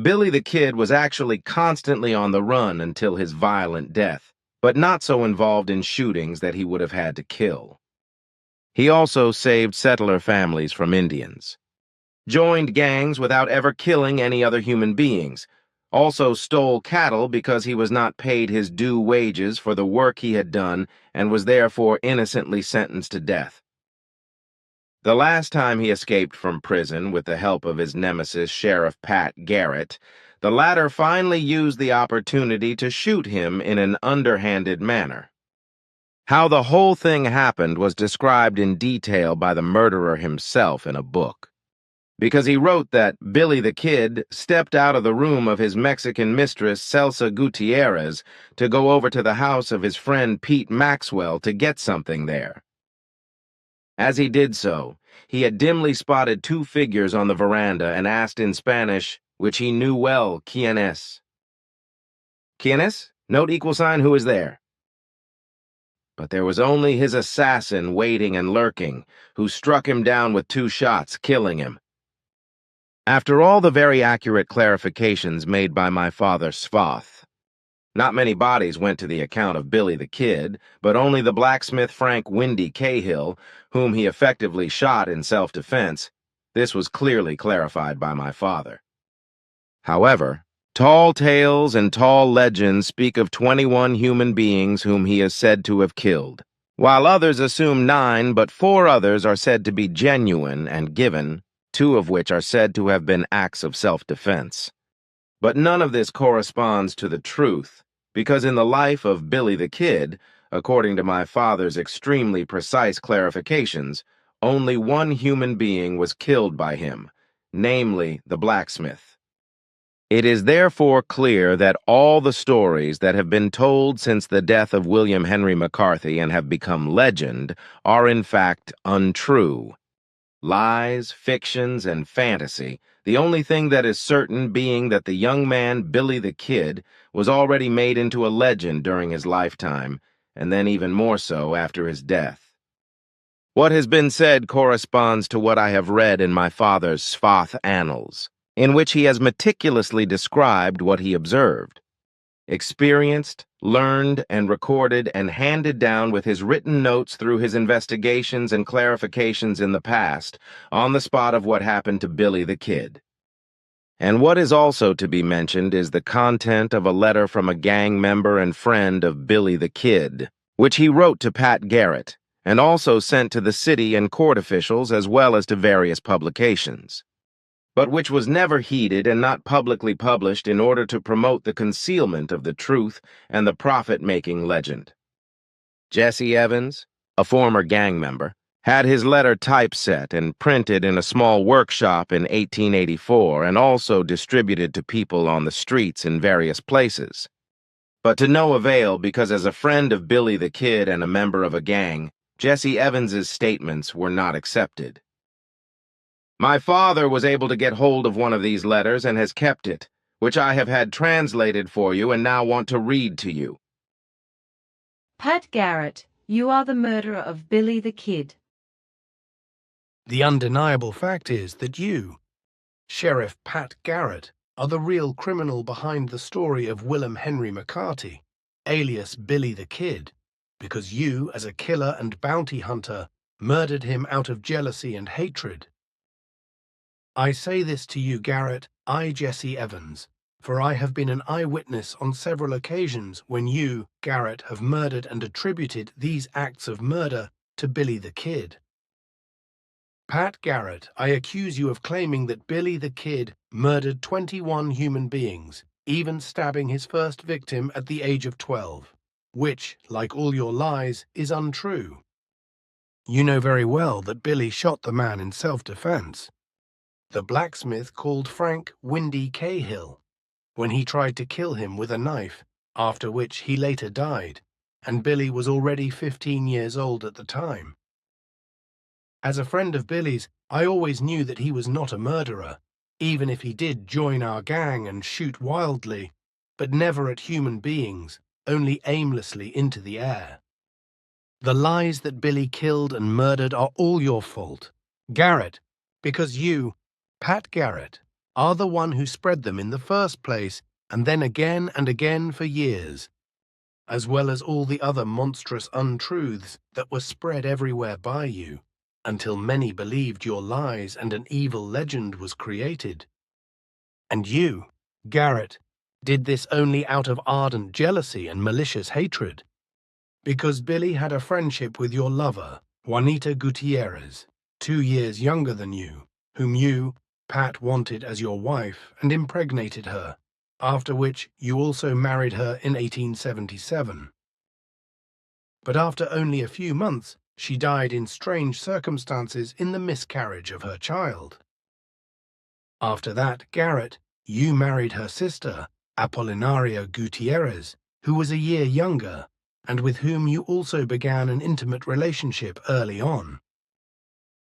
Billy the Kid was actually constantly on the run until his violent death, but not so involved in shootings that he would have had to kill. He also saved settler families from Indians, joined gangs without ever killing any other human beings, also stole cattle because he was not paid his due wages for the work he had done and was therefore innocently sentenced to death. The last time he escaped from prison with the help of his nemesis, Sheriff Pat Garrett, the latter finally used the opportunity to shoot him in an underhanded manner. How the whole thing happened was described in detail by the murderer himself in a book, because he wrote that Billy the Kid stepped out of the room of his Mexican mistress, Celsa Gutierrez, to go over to the house of his friend Pete Maxwell to get something there. As he did so, he had dimly spotted two figures on the veranda and asked in Spanish, which he knew well, ¿Quién es? ¿Quién es? Note =, who is there? But there was only his assassin waiting and lurking, who struck him down with 2 shots, killing him. After all the very accurate clarifications made by my father Svath, not many bodies went to the account of Billy the Kid, but only the blacksmith Frank Windy Cahill, whom he effectively shot in self-defense. This was clearly clarified by my father. However, tall tales and tall legends speak of 21 human beings whom he is said to have killed, while others assume 9, but 4 others are said to be genuine and given, 2 of which are said to have been acts of self-defense. But none of this corresponds to the truth, because in the life of Billy the Kid, according to my father's extremely precise clarifications, only 1 human being was killed by him, namely the blacksmith. It is therefore clear that all the stories that have been told since the death of William Henry McCarthy and have become legend are in fact untrue. Lies, fictions, and fantasy, the only thing that is certain being that the young man Billy the Kid was already made into a legend during his lifetime, and then even more so after his death. What has been said corresponds to what I have read in my father's Svath Annals, in which he has meticulously described what he observed. Experienced, learned and recorded and handed down with his written notes through his investigations and clarifications in the past on the spot of what happened to Billy the Kid. And what is also to be mentioned is the content of a letter from a gang member and friend of Billy the Kid, which he wrote to Pat Garrett, and also sent to the city and court officials as well as to various publications, but which was never heeded and not publicly published in order to promote the concealment of the truth and the profit-making legend. Jesse Evans, a former gang member, had his letter typeset and printed in a small workshop in 1884 and also distributed to people on the streets in various places. But to no avail because as a friend of Billy the Kid and a member of a gang, Jesse Evans's statements were not accepted. My father was able to get hold of one of these letters and has kept it, which I have had translated for you and now want to read to you. Pat Garrett, you are the murderer of Billy the Kid. The undeniable fact is that you, Sheriff Pat Garrett, are the real criminal behind the story of Willem Henry McCarty, alias Billy the Kid, because you, as a killer and bounty hunter, murdered him out of jealousy and hatred. I say this to you, Garrett, I, Jesse Evans, for I have been an eyewitness on several occasions when you, Garrett, have murdered and attributed these acts of murder to Billy the Kid. Pat Garrett, I accuse you of claiming that Billy the Kid murdered 21 human beings, even stabbing his first victim at the age of 12, which, like all your lies, is untrue. You know very well that Billy shot the man in self-defense. The blacksmith called Frank Windy Cahill when he tried to kill him with a knife, after which he later died, and Billy was already 15 years old at the time. As a friend of Billy's, I always knew that he was not a murderer, even if he did join our gang and shoot wildly, but never at human beings, only aimlessly into the air. The lies that Billy killed and murdered are all your fault, Garrett, because you, Pat Garrett, are the one who spread them in the first place and then again and again for years, as well as all the other monstrous untruths that were spread everywhere by you, until many believed your lies and an evil legend was created. And you, Garrett, did this only out of ardent jealousy and malicious hatred, because Billy had a friendship with your lover, Juanita Gutierrez, 2 years younger than you, whom you, Pat, wanted as your wife and impregnated her, after which you also married her in 1877. But after only a few months, she died in strange circumstances in the miscarriage of her child. After that, Garrett, you married her sister, Apolinaria Gutierrez, who was a year younger, and with whom you also began an intimate relationship early on.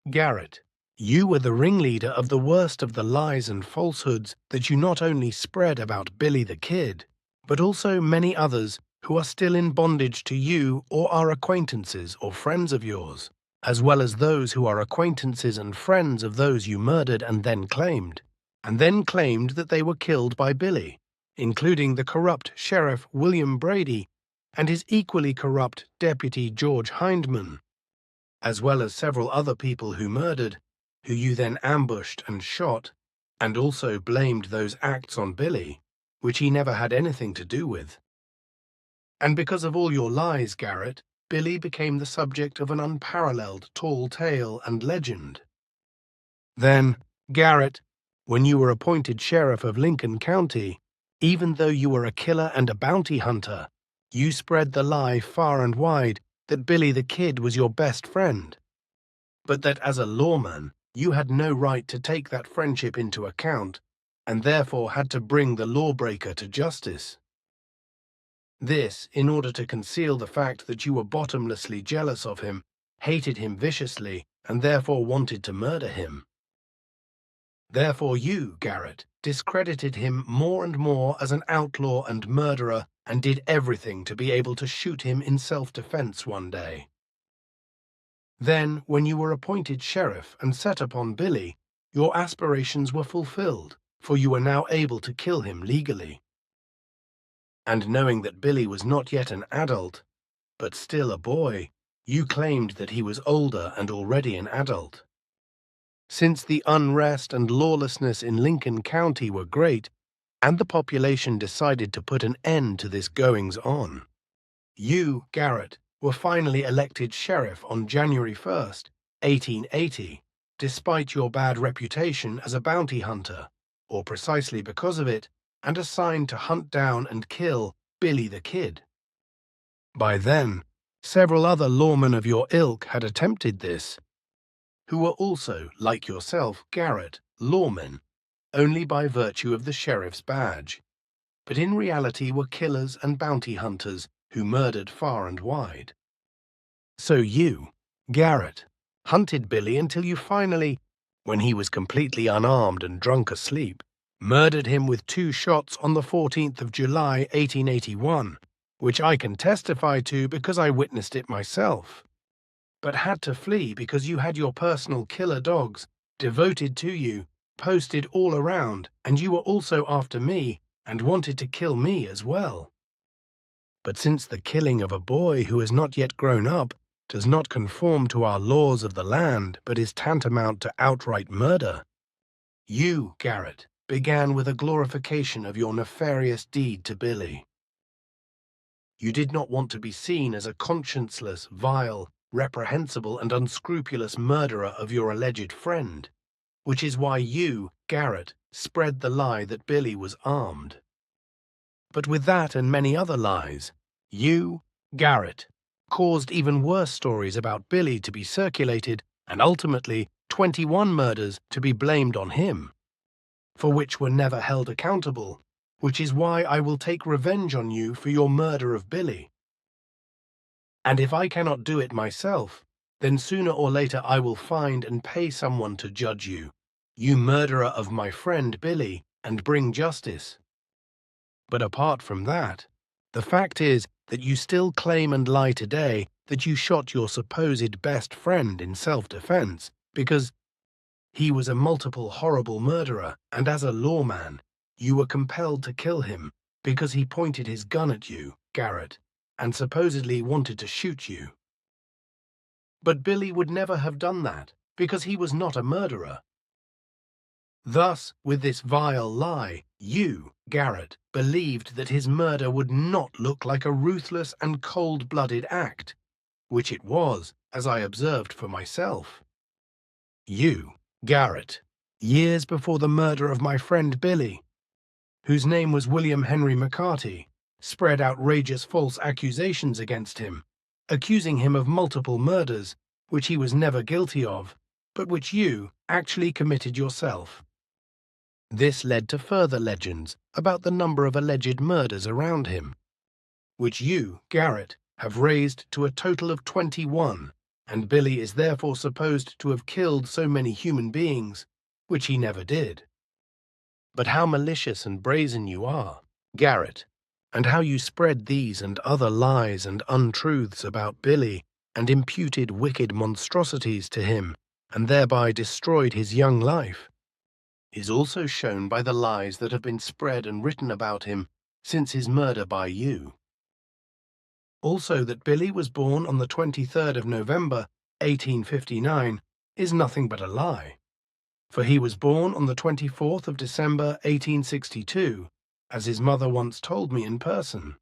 Garrett, you were the ringleader of the worst of the lies and falsehoods that you not only spread about Billy the Kid, but also many others who are still in bondage to you or are acquaintances or friends of yours, as well as those who are acquaintances and friends of those you murdered and then claimed that they were killed by Billy, including the corrupt Sheriff William Brady and his equally corrupt Deputy George Hindman, as well as several other people who murdered, who you then ambushed and shot, and also blamed those acts on Billy, which he never had anything to do with. And because of all your lies, Garrett, Billy became the subject of an unparalleled tall tale and legend. Then, Garrett, when you were appointed sheriff of Lincoln County, even though you were a killer and a bounty hunter, you spread the lie far and wide that Billy the Kid was your best friend, but that as a lawman, you had no right to take that friendship into account, and therefore had to bring the lawbreaker to justice. This, in order to conceal the fact that you were bottomlessly jealous of him, hated him viciously, and therefore wanted to murder him. Therefore you, Garrett, discredited him more and more as an outlaw and murderer, and did everything to be able to shoot him in self-defense one day. Then, when you were appointed sheriff and set upon Billy, your aspirations were fulfilled, for you were now able to kill him legally. and knowing that Billy was not yet an adult, but still a boy, you claimed that he was older and already an adult. Since the unrest and lawlessness in Lincoln County were great, and the population decided to put an end to this goings-on, you, Garrett, were finally elected sheriff on January 1st, 1880, despite your bad reputation as a bounty hunter, or precisely because of it, and assigned to hunt down and kill Billy the Kid. By then, several other lawmen of your ilk had attempted this, who were also, like yourself, Garrett, lawmen, only by virtue of the sheriff's badge, but in reality were killers and bounty hunters who murdered far and wide. So you, Garrett, hunted Billy until you finally, when he was completely unarmed and drunk asleep, murdered him with 2 shots on the 14th of July, 1881, which I can testify to because I witnessed it myself, but had to flee because you had your personal killer dogs, devoted to you, posted all around, and you were also after me and wanted to kill me as well. But since the killing of a boy who has not yet grown up does not conform to our laws of the land but is tantamount to outright murder, you, Garrett, began with a glorification of your nefarious deed to Billy. You did not want to be seen as a conscienceless, vile, reprehensible, and unscrupulous murderer of your alleged friend, which is why you, Garrett, spread the lie that Billy was armed. But with that and many other lies, you, Garrett, caused even worse stories about Billy to be circulated and ultimately 21 murders to be blamed on him, for which were never held accountable, which is why I will take revenge on you for your murder of Billy. And if I cannot do it myself, then sooner or later I will find and pay someone to judge you, you murderer of my friend Billy, and bring justice. But apart from that, the fact is that you still claim and lie today that you shot your supposed best friend in self-defense because he was a multiple horrible murderer, and as a lawman, you were compelled to kill him because he pointed his gun at you, Garrett, and supposedly wanted to shoot you. But Billy would never have done that because he was not a murderer. Thus, with this vile lie, you, Garrett, believed that his murder would not look like a ruthless and cold-blooded act, which it was, as I observed for myself. You, Garrett, years before the murder of my friend Billy, whose name was William Henry McCarty, spread outrageous false accusations against him, accusing him of multiple murders, which he was never guilty of, but which you actually committed yourself. This led to further legends about the number of alleged murders around him, which you, Garrett, have raised to a total of 21, and Billy is therefore supposed to have killed so many human beings, which he never did. But how malicious and brazen you are, Garrett, and how you spread these and other lies and untruths about Billy and imputed wicked monstrosities to him, and thereby destroyed his young life, is also shown by the lies that have been spread and written about him since his murder by you. Also, that Billy was born on the 23rd of November, 1859, is nothing but a lie, for he was born on the 24th of December, 1862, as his mother once told me in person.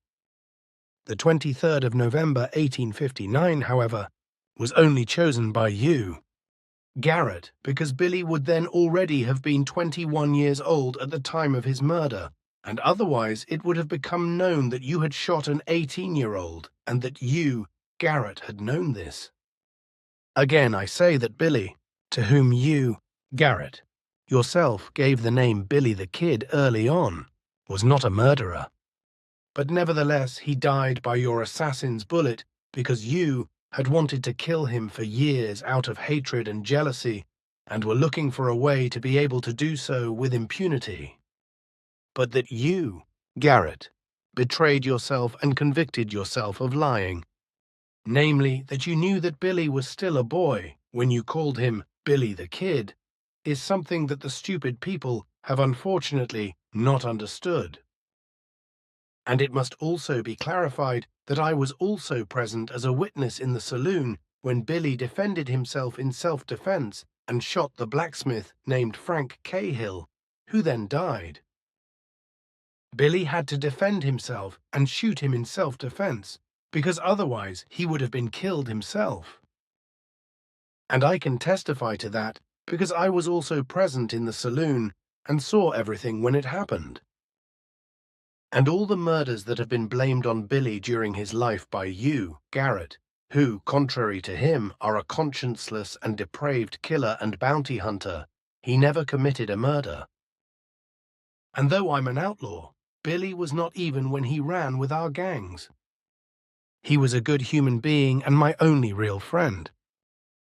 The 23rd of November, 1859, however, was only chosen by you, Garrett, because Billy would then already have been 21 years old at the time of his murder, and otherwise it would have become known that you had shot an 18-year-old, and that you, Garrett, had known this. Again, I say that Billy, to whom you, Garrett, yourself gave the name Billy the Kid early on, was not a murderer. But nevertheless he died by your assassin's bullet because you had wanted to kill him for years out of hatred and jealousy, and were looking for a way to be able to do so with impunity. But that you, Garrett, betrayed yourself and convicted yourself of lying. Namely, that you knew that Billy was still a boy when you called him Billy the Kid, is something that the stupid people have unfortunately not understood. And it must also be clarified that I was also present as a witness in the saloon when Billy defended himself in self-defense and shot the blacksmith named Frank Cahill, who then died. Billy had to defend himself and shoot him in self-defense, because otherwise he would have been killed himself. And I can testify to that because I was also present in the saloon and saw everything when it happened. And all the murders that have been blamed on Billy during his life by you, Garrett, who, contrary to him, are a conscienceless and depraved killer and bounty hunter, he never committed a murder. And though I'm an outlaw, Billy was not even when he ran with our gangs. He was a good human being and my only real friend,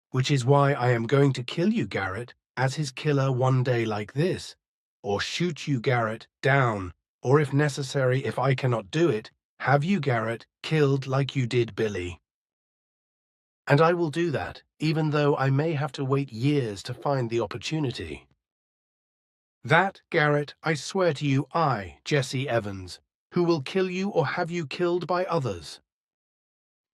which is why I am going to kill you, Garrett, as his killer one day like this, or shoot you, Garrett, down, or if necessary, if I cannot do it, have you, Garrett, killed like you did Billy. And I will do that, even though I may have to wait years to find the opportunity. That, Garrett, I swear to you, I, Jesse Evans, who will kill you or have you killed by others.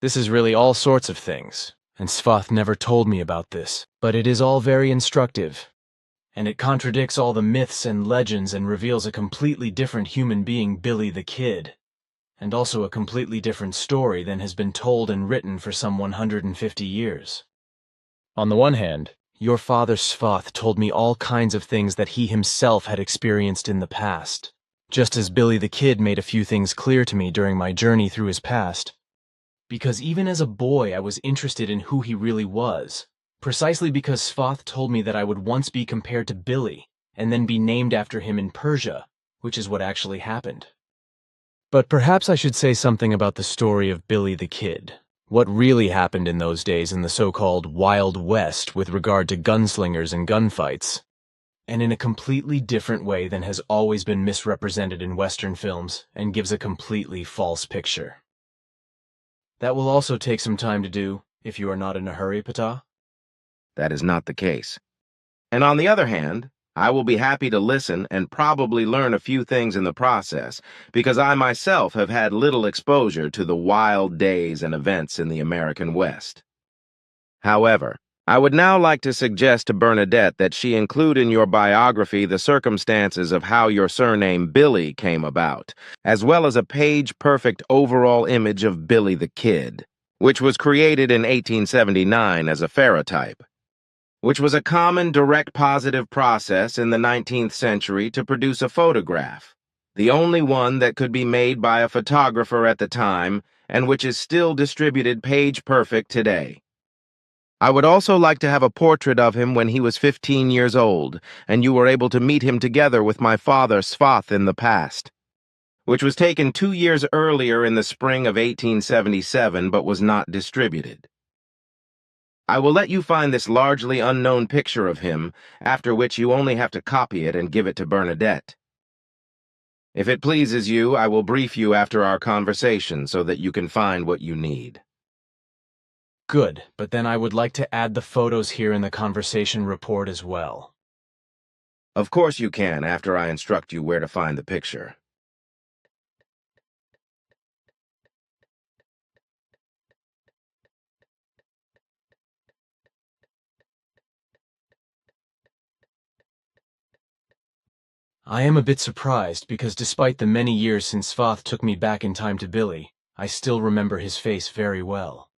This is really all sorts of things, and Svath never told me about this, but it is all very instructive. And it contradicts all the myths and legends and reveals a completely different human being, Billy the Kid, and also a completely different story than has been told and written for some 150 years. On the one hand, your father Svath told me all kinds of things that he himself had experienced in the past, just as Billy the Kid made a few things clear to me during my journey through his past. Because even as a boy I was interested in who he really was, precisely because Svath told me that I would once be compared to Billy, and then be named after him in Persia, which is what actually happened. But perhaps I should say something about the story of Billy the Kid, what really happened in those days in the so-called Wild West with regard to gunslingers and gunfights, and in a completely different way than has always been misrepresented in Western films and gives a completely false picture. That will also take some time to do, if you are not in a hurry, Ptaah. That is not the case. And on the other hand, I will be happy to listen and probably learn a few things in the process, because I myself have had little exposure to the wild days and events in the American West. However, I would now like to suggest to Bernadette that she include in your biography the circumstances of how your surname Billy came about, as well as a page-perfect overall image of Billy the Kid, which was created in 1879 as a ferrotype, which was a common direct positive process in the 19th century to produce a photograph, the only one that could be made by a photographer at the time and which is still distributed page-perfect today. I would also like to have a portrait of him when he was 15 years old, and you were able to meet him together with my father Svath in the past, which was taken 2 years earlier in the spring of 1877 but was not distributed. I will let you find this largely unknown picture of him, after which you only have to copy it and give it to Bernadette. If it pleases you, I will brief you after our conversation so that you can find what you need. Good, but then I would like to add the photos here in the conversation report as well. Of course you can, after I instruct you where to find the picture. I am a bit surprised because despite the many years since Svath took me back in time to Billy, I still remember his face very well.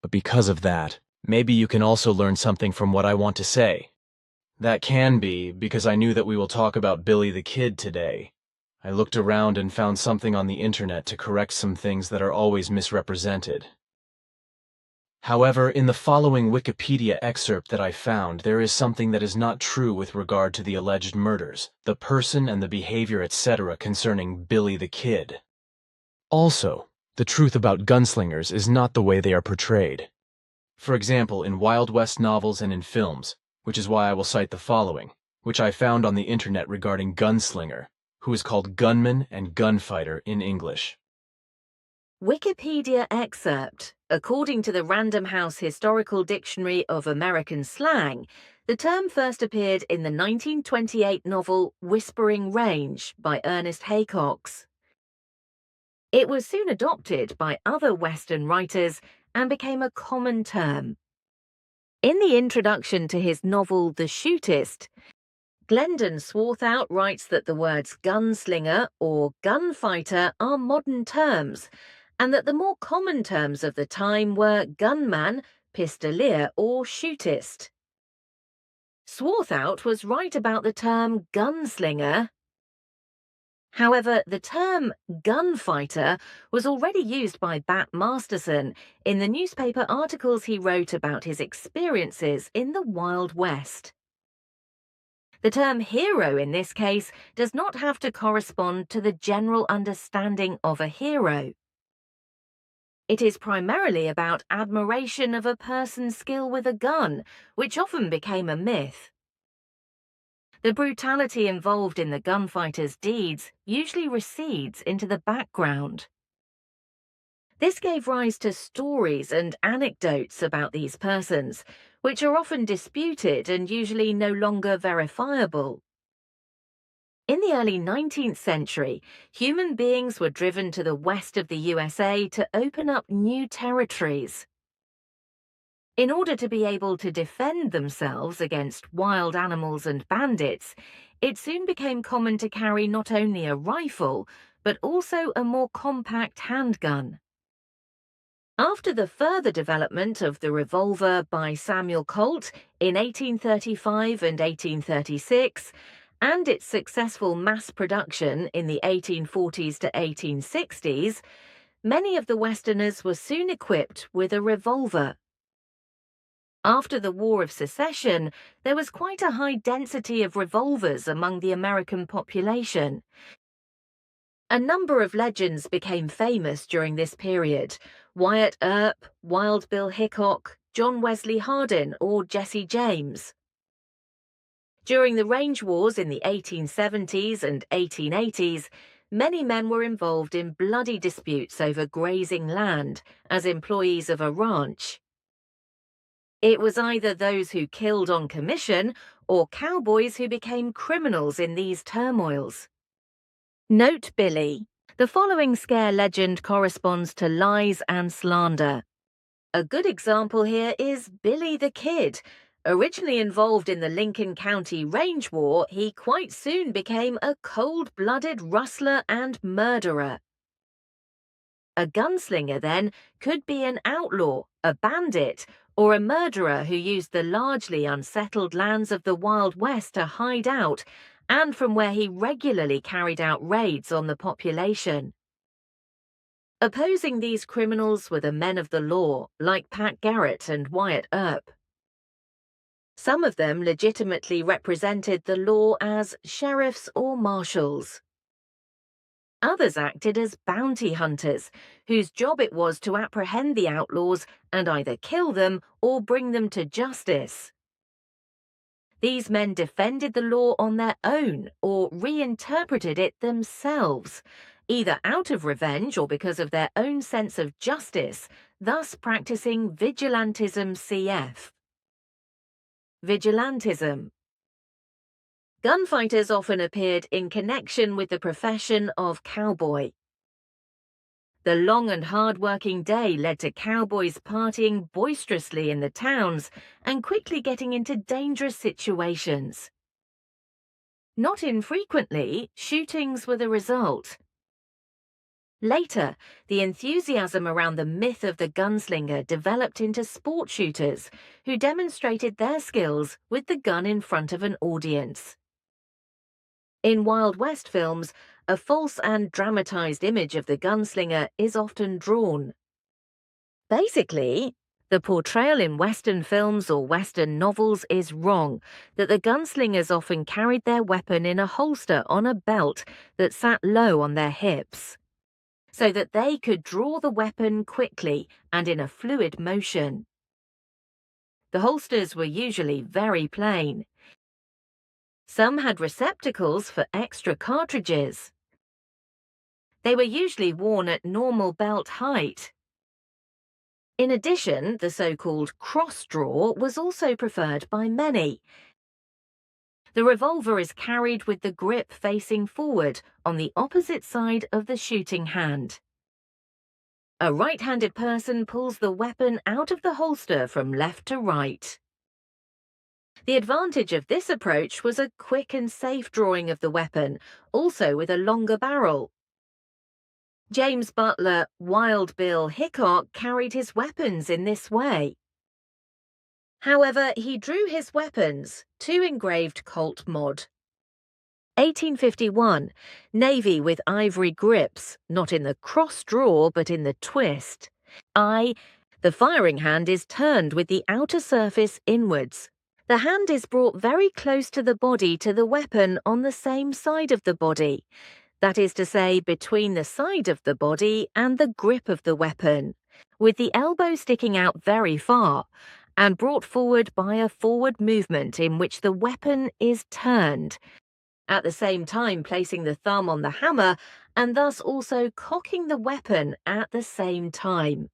But because of that, maybe you can also learn something from what I want to say. That can be because I knew that we will talk about Billy the Kid today. I looked around and found something on the internet to correct some things that are always misrepresented. However, in the following Wikipedia excerpt that I found, there is something that is not true with regard to the alleged murders, the person and the behavior, etc. concerning Billy the Kid. Also, the truth about gunslingers is not the way they are portrayed. For example, in Wild West novels and in films, which is why I will cite the following, which I found on the internet regarding gunslinger, who is called gunman and gunfighter in English. Wikipedia excerpt. According to the Random House Historical Dictionary of American Slang, the term first appeared in the 1928 novel Whispering Range by Ernest Haycox. It was soon adopted by other Western writers and became a common term. In the introduction to his novel The Shootist, Glendon Swarthout writes that the words gunslinger or gunfighter are modern terms, and that the more common terms of the time were gunman, pistolier, or shootist. Swarthout was right about the term gunslinger. However, the term gunfighter was already used by Bat Masterson in the newspaper articles he wrote about his experiences in the Wild West. The term hero in this case does not have to correspond to the general understanding of a hero. It is primarily about admiration of a person's skill with a gun, which often became a myth. The brutality involved in the gunfighter's deeds usually recedes into the background. This gave rise to stories and anecdotes about these persons, which are often disputed and usually no longer verifiable. In the early 19th century, human beings were driven to the west of the USA to open up new territories. In order to be able to defend themselves against wild animals and bandits, it soon became common to carry not only a rifle, but also a more compact handgun. After the further development of the revolver by Samuel Colt in 1835 and 1836, and its successful mass production in the 1840s to 1860s, many of the Westerners were soon equipped with a revolver. After the War of Secession, there was quite a high density of revolvers among the American population. A number of legends became famous during this period: Wyatt Earp, Wild Bill Hickok, John Wesley Hardin, or Jesse James. During the range wars in the 1870s and 1880s, many men were involved in bloody disputes over grazing land as employees of a ranch. It was either those who killed on commission or cowboys who became criminals in these turmoils. Note Billy. The following scare legend corresponds to lies and slander. A good example here is Billy the Kid. Originally involved in the Lincoln County Range War, he quite soon became a cold-blooded rustler and murderer. A gunslinger, then, could be an outlaw, a bandit, or a murderer who used the largely unsettled lands of the Wild West to hide out, and from where he regularly carried out raids on the population. Opposing these criminals were the men of the law, like Pat Garrett and Wyatt Earp. Some of them legitimately represented the law as sheriffs or marshals. Others acted as bounty hunters, whose job it was to apprehend the outlaws and either kill them or bring them to justice. These men defended the law on their own or reinterpreted it themselves, either out of revenge or because of their own sense of justice, thus practicing vigilantism cf. Vigilantism. Gunfighters often appeared in connection with the profession of cowboy. The long and hard-working day led to cowboys partying boisterously in the towns and quickly getting into dangerous situations. Not infrequently, shootings were the result. Later, the enthusiasm around the myth of the gunslinger developed into sport shooters who demonstrated their skills with the gun in front of an audience. In Wild West films, a false and dramatized image of the gunslinger is often drawn. Basically, the portrayal in Western films or Western novels is wrong, that the gunslingers often carried their weapon in a holster on a belt that sat low on their hips, so that they could draw the weapon quickly and in a fluid motion. The holsters were usually very plain. Some had receptacles for extra cartridges. They were usually worn at normal belt height. In addition, the so-called cross draw was also preferred by many. The revolver is carried with the grip facing forward on the opposite side of the shooting hand. A right-handed person pulls the weapon out of the holster from left to right. The advantage of this approach was a quick and safe drawing of the weapon, also with a longer barrel. James Butler Wild Bill Hickok carried his weapons in this way. However, he drew his weapons, 2 engraved Colt mod. 1851, navy with ivory grips, not in the cross draw but in the twist. The firing hand is turned with the outer surface inwards. The hand is brought very close to the body to the weapon on the same side of the body. That is to say, between the side of the body and the grip of the weapon, with the elbow sticking out very far, and brought forward by a forward movement in which the weapon is turned, at the same time placing the thumb on the hammer and thus also cocking the weapon at the same time.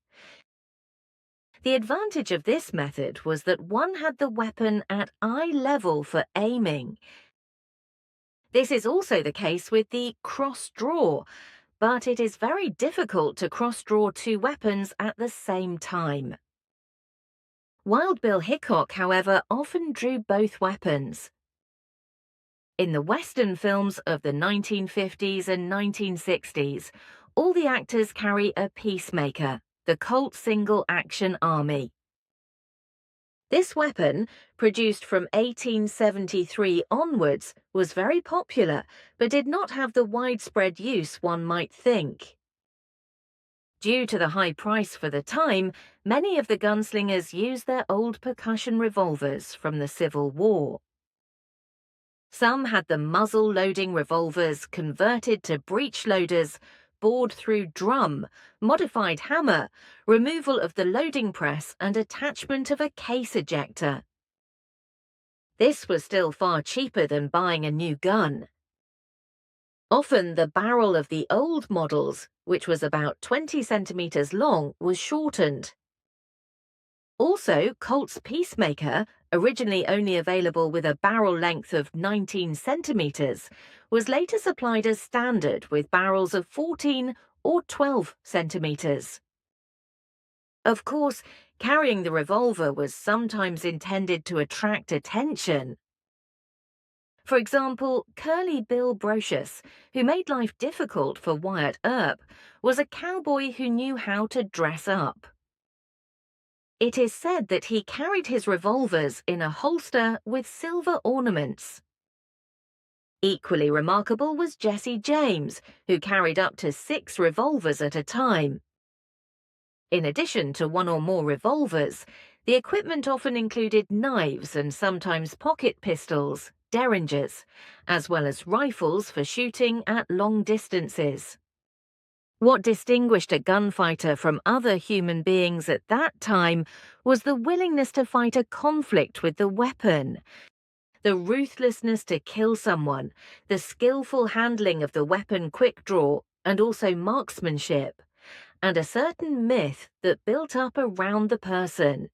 The advantage of this method was that one had the weapon at eye level for aiming. This is also the case with the cross-draw, but it is very difficult to cross-draw 2 weapons at the same time. Wild Bill Hickok, however, often drew both weapons. In the Western films of the 1950s and 1960s, all the actors carry a peacemaker, the Colt Single Action Army. This weapon, produced from 1873 onwards, was very popular, but did not have the widespread use one might think. Due to the high price for the time, many of the gunslingers used their old percussion revolvers from the Civil War. Some had the muzzle-loading revolvers converted to breech loaders, bored-through drum, modified hammer, removal of the loading press and attachment of a case ejector. This was still far cheaper than buying a new gun. Often the barrel of the old models, which was about 20 centimeters long, was shortened. Also, Colt's Peacemaker, originally only available with a barrel length of 19 centimeters, was later supplied as standard with barrels of 14 or 12 centimeters. Of course, carrying the revolver was sometimes intended to attract attention. For example, Curly Bill Brocious, who made life difficult for Wyatt Earp, was a cowboy who knew how to dress up. It is said that he carried his revolvers in a holster with silver ornaments. Equally remarkable was Jesse James, who carried up to 6 revolvers at a time. In addition to 1 or more revolvers, the equipment often included knives and sometimes pocket pistols, derringers, as well as rifles for shooting at long distances. What distinguished a gunfighter from other human beings at that time was the willingness to fight a conflict with the weapon, the ruthlessness to kill someone, the skillful handling of the weapon quick draw, and also marksmanship, and a certain myth that built up around the person.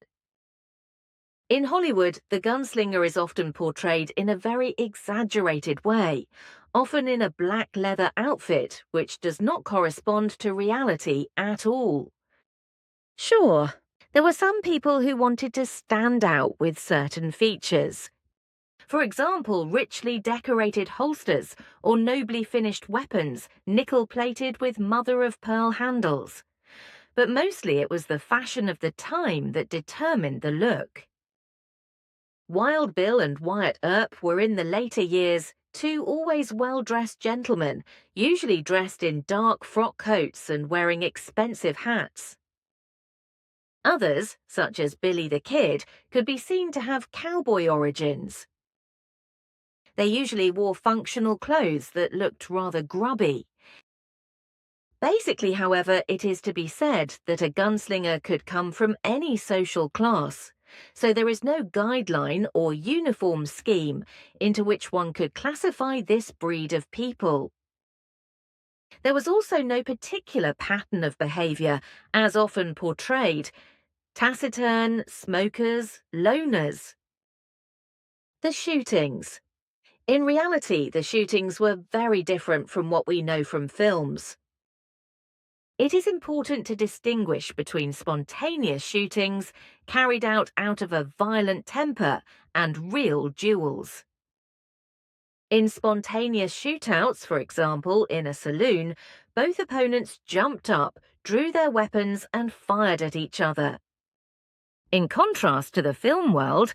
In Hollywood, the gunslinger is often portrayed in a very exaggerated way, often in a black leather outfit which does not correspond to reality at all. Sure, there were some people who wanted to stand out with certain features. For example, richly decorated holsters or nobly finished weapons, nickel-plated with mother-of-pearl handles. But mostly it was the fashion of the time that determined the look. Wild Bill and Wyatt Earp were in the later years 2 always well-dressed gentlemen, usually dressed in dark frock coats and wearing expensive hats. Others, such as Billy the Kid, could be seen to have cowboy origins. They usually wore functional clothes that looked rather grubby. Basically, however, it is to be said that a gunslinger could come from any social class, so there is no guideline or uniform scheme into which one could classify this breed of people. There was also no particular pattern of behavior, as often portrayed: taciturn, smokers, loners. The shootings. In reality, the shootings were very different from what we know from films. It is important to distinguish between spontaneous shootings carried out of a violent temper and real duels. In spontaneous shootouts, for example, in a saloon, both opponents jumped up, drew their weapons, and fired at each other. In contrast to the film world,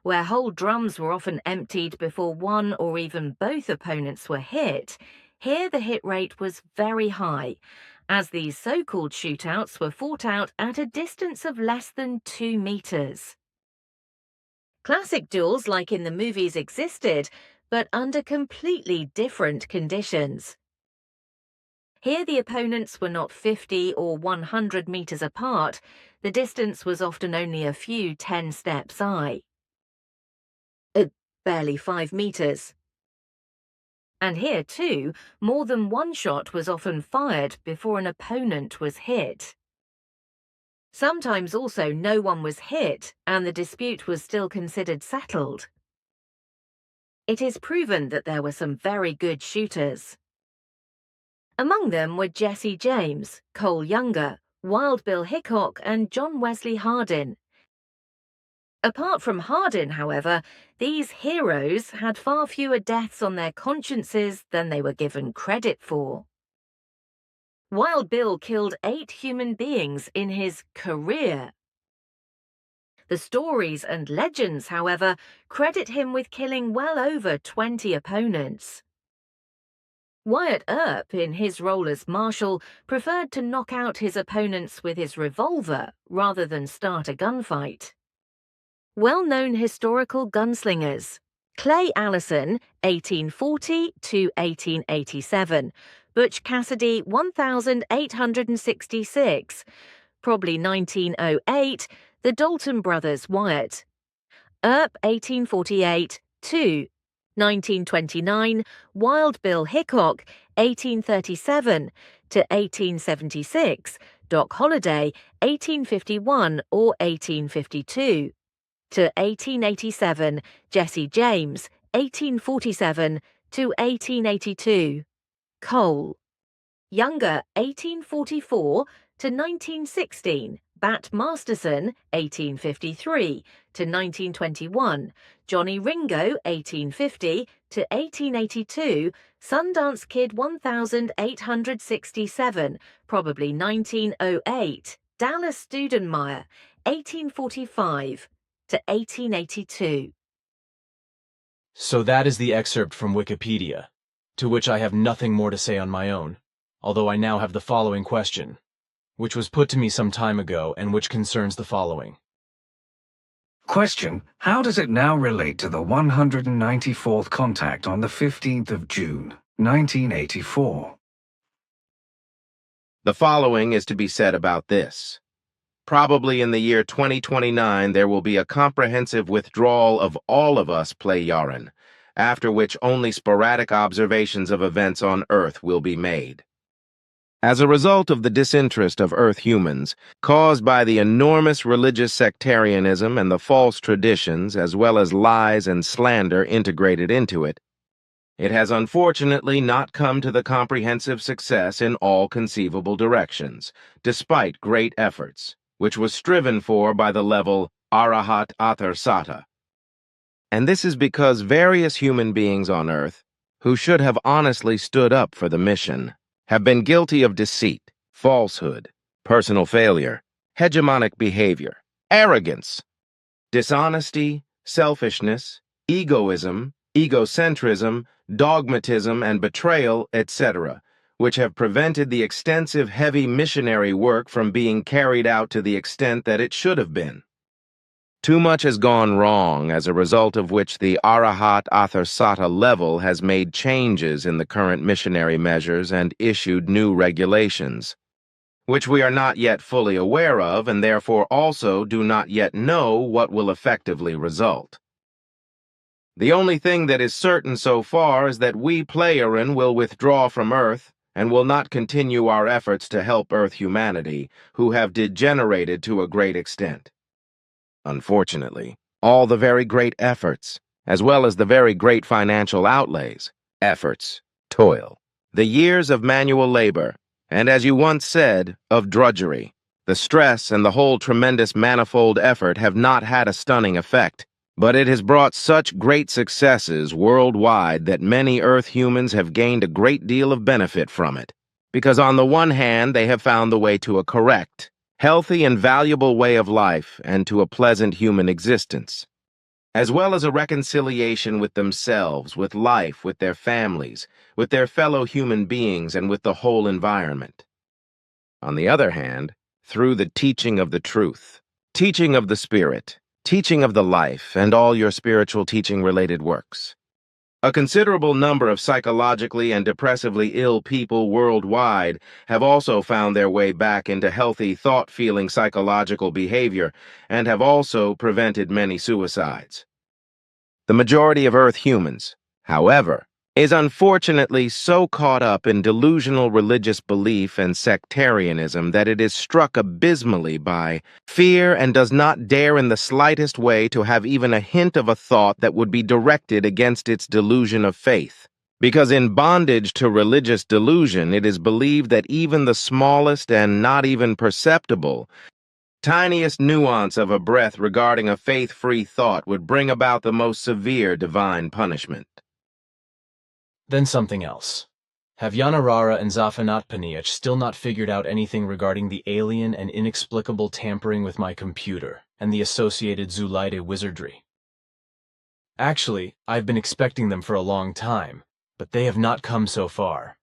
where whole drums were often emptied before one or even both opponents were hit, here the hit rate was very high, as these so-called shootouts were fought out at a distance of less than 2 meters. Classic duels like in the movies existed, but under completely different conditions. Here the opponents were not 50 or 100 meters apart, the distance was often only a few 10 steps high. Barely 5 meters. And here too, more than one shot was often fired before an opponent was hit. Sometimes also no one was hit and the dispute was still considered settled. It is proven that there were some very good shooters. Among them were Jesse James, Cole Younger, Wild Bill Hickok, and John Wesley Hardin. Apart from Hardin, however, these heroes had far fewer deaths on their consciences than they were given credit for. Wild Bill killed 8 human beings in his career. The stories and legends, however, credit him with killing well over 20 opponents. Wyatt Earp, in his role as Marshal, preferred to knock out his opponents with his revolver rather than start a gunfight. Well-known historical gunslingers: Clay Allison, 1840 to 1887, Butch Cassidy, 1866, probably 1908, the Dalton brothers Wyatt. Earp, 1848 to 1929, Wild Bill Hickok, 1837 to 1876, Doc Holliday, 1851 or 1852, to 1887, Jesse James, 1847 to 1882, Cole Younger, 1844 to 1916, Bat Masterson, 1853 to 1921, Johnny Ringo, 1850 to 1882, Sundance Kid 1867, probably 1908, Dallas Studenmeyer, 1845 to 1882. So that is the excerpt from Wikipedia, to which I have nothing more to say on my own, although I now have the following question, which was put to me some time ago and which concerns the following. Question: how does it now relate to the 194th contact on the 15th of June, 1984? The following is to be said about this. Probably in the year 2029 there will be a comprehensive withdrawal of all of us Pleiaren, after which only sporadic observations of events on Earth will be made. As a result of the disinterest of Earth humans, caused by the enormous religious sectarianism and the false traditions as well as lies and slander integrated into it, it has unfortunately not come to the comprehensive success in all conceivable directions, despite great efforts, which was striven for by the level Arahat Athar Sata. And this is because various human beings on Earth, who should have honestly stood up for the mission, have been guilty of deceit, falsehood, personal failure, hegemonic behavior, arrogance, dishonesty, selfishness, egoism, egocentrism, dogmatism, and betrayal, etc., which have prevented the extensive heavy missionary work from being carried out to the extent that it should have been. Too much has gone wrong, as a result of which the Arahat Athar Sata level has made changes in the current missionary measures and issued new regulations, which we are not yet fully aware of and therefore also do not yet know what will effectively result. The only thing that is certain so far is that we Pleiaren will withdraw from Earth and will not continue our efforts to help Earth humanity, who have degenerated to a great extent. Unfortunately, all the very great efforts, as well as the very great financial outlays, efforts, toil, the years of manual labor, and as you once said, of drudgery. The stress and the whole tremendous manifold effort have not had a stunning effect, but it has brought such great successes worldwide that many Earth humans have gained a great deal of benefit from it, because on the one hand they have found the way to a correct, healthy and valuable way of life and to a pleasant human existence, as well as a reconciliation with themselves, with life, with their families, with their fellow human beings, and with the whole environment. On the other hand, through the teaching of the truth, teaching of the Spirit, teaching of the life, and all your spiritual teaching-related works, a considerable number of psychologically and depressively ill people worldwide have also found their way back into healthy thought-feeling psychological behavior and have also prevented many suicides. The majority of Earth humans, however, is unfortunately so caught up in delusional religious belief and sectarianism that it is struck abysmally by fear and does not dare in the slightest way to have even a hint of a thought that would be directed against its delusion of faith. Because in bondage to religious delusion, it is believed that even the smallest and not even perceptible, tiniest nuance of a breath regarding a faith-free thought would bring about the most severe divine punishment. Then something else. Have Yanarara and Zafanatpaniach still not figured out anything regarding the alien and inexplicable tampering with my computer and the associated Zulaide wizardry? Actually, I've been expecting them for a long time, but they have not come so far.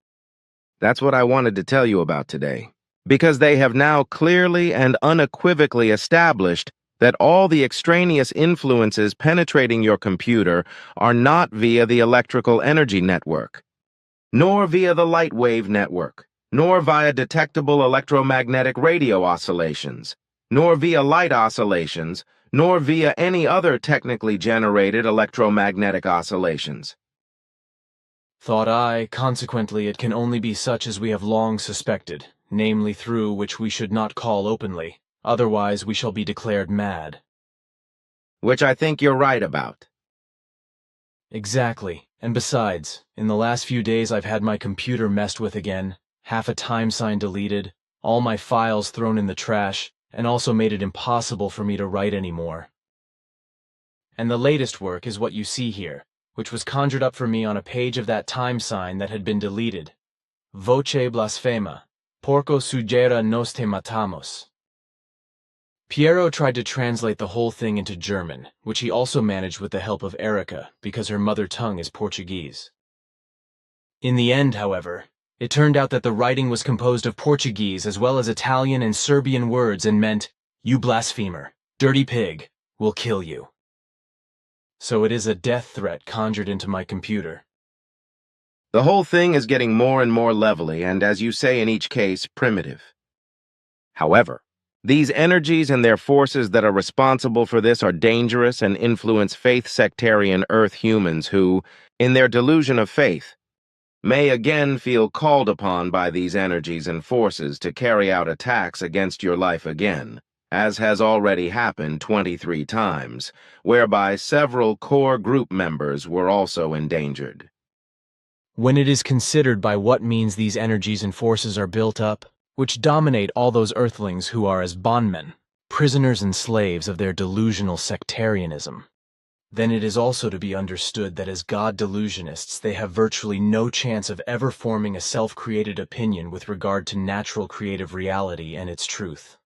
That's what I wanted to tell you about today, because they have now clearly and unequivocally established that all the extraneous influences penetrating your computer are not via the electrical energy network, nor via the light wave network, nor via detectable electromagnetic radio oscillations, nor via light oscillations, nor via any other technically generated electromagnetic oscillations. Thought I, consequently it can only be such as we have long suspected, namely through which we should not call openly. Otherwise, we shall be declared mad. Which I think you're right about. Exactly. And besides, in the last few days I've had my computer messed with again, half a time sign deleted, all my files thrown in the trash, and also made it impossible for me to write anymore. And the latest work is what you see here, which was conjured up for me on a page of that time sign that had been deleted. Voce blasphema, porco sugera nos te matamos. Piero tried to translate the whole thing into German, which he also managed with the help of Erica, because her mother tongue is Portuguese. In the end, however, it turned out that the writing was composed of Portuguese as well as Italian and Serbian words and meant, "You blasphemer, dirty pig, we'll kill you." So it is a death threat conjured into my computer. The whole thing is getting more and more levelly and, as you say in each case, primitive. However, these energies and their forces that are responsible for this are dangerous and influence faith-sectarian Earth humans who, in their delusion of faith, may again feel called upon by these energies and forces to carry out attacks against your life again, as has already happened 23 times, whereby several core group members were also endangered. When it is considered by what means these energies and forces are built up, which dominate all those earthlings who are as bondmen, prisoners and slaves of their delusional sectarianism, then it is also to be understood that as God delusionists they have virtually no chance of ever forming a self-created opinion with regard to natural creative reality and its truth.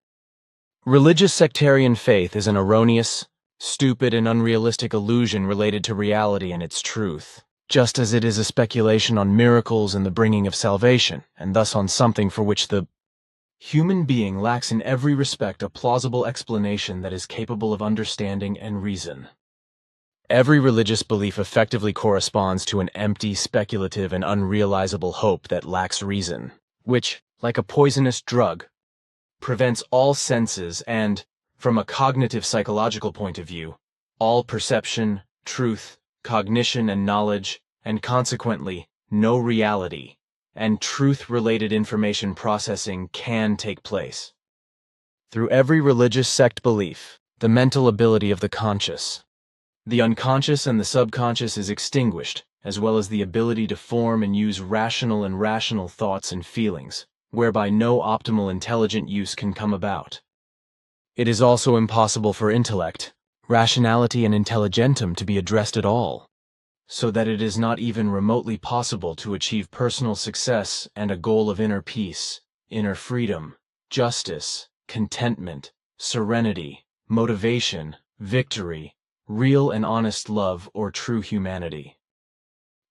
Religious sectarian faith is an erroneous, stupid, and unrealistic illusion related to reality and its truth, just as it is a speculation on miracles and the bringing of salvation, and thus on something for which the human being lacks in every respect a plausible explanation that is capable of understanding and reason. Every religious belief effectively corresponds to an empty, speculative, and unrealizable hope that lacks reason, which, like a poisonous drug, prevents all senses and, from a cognitive psychological point of view, all perception, truth, cognition, and knowledge, and consequently, no reality, and truth-related information processing can take place. Through every religious sect belief, the mental ability of the conscious, the unconscious and the subconscious is extinguished, as well as the ability to form and use rational thoughts and feelings, whereby no optimal intelligent use can come about. It is also impossible for intellect, rationality, and intelligentum to be addressed at all, so that it is not even remotely possible to achieve personal success and a goal of inner peace, inner freedom, justice, contentment, serenity, motivation, victory, real and honest love, or true humanity.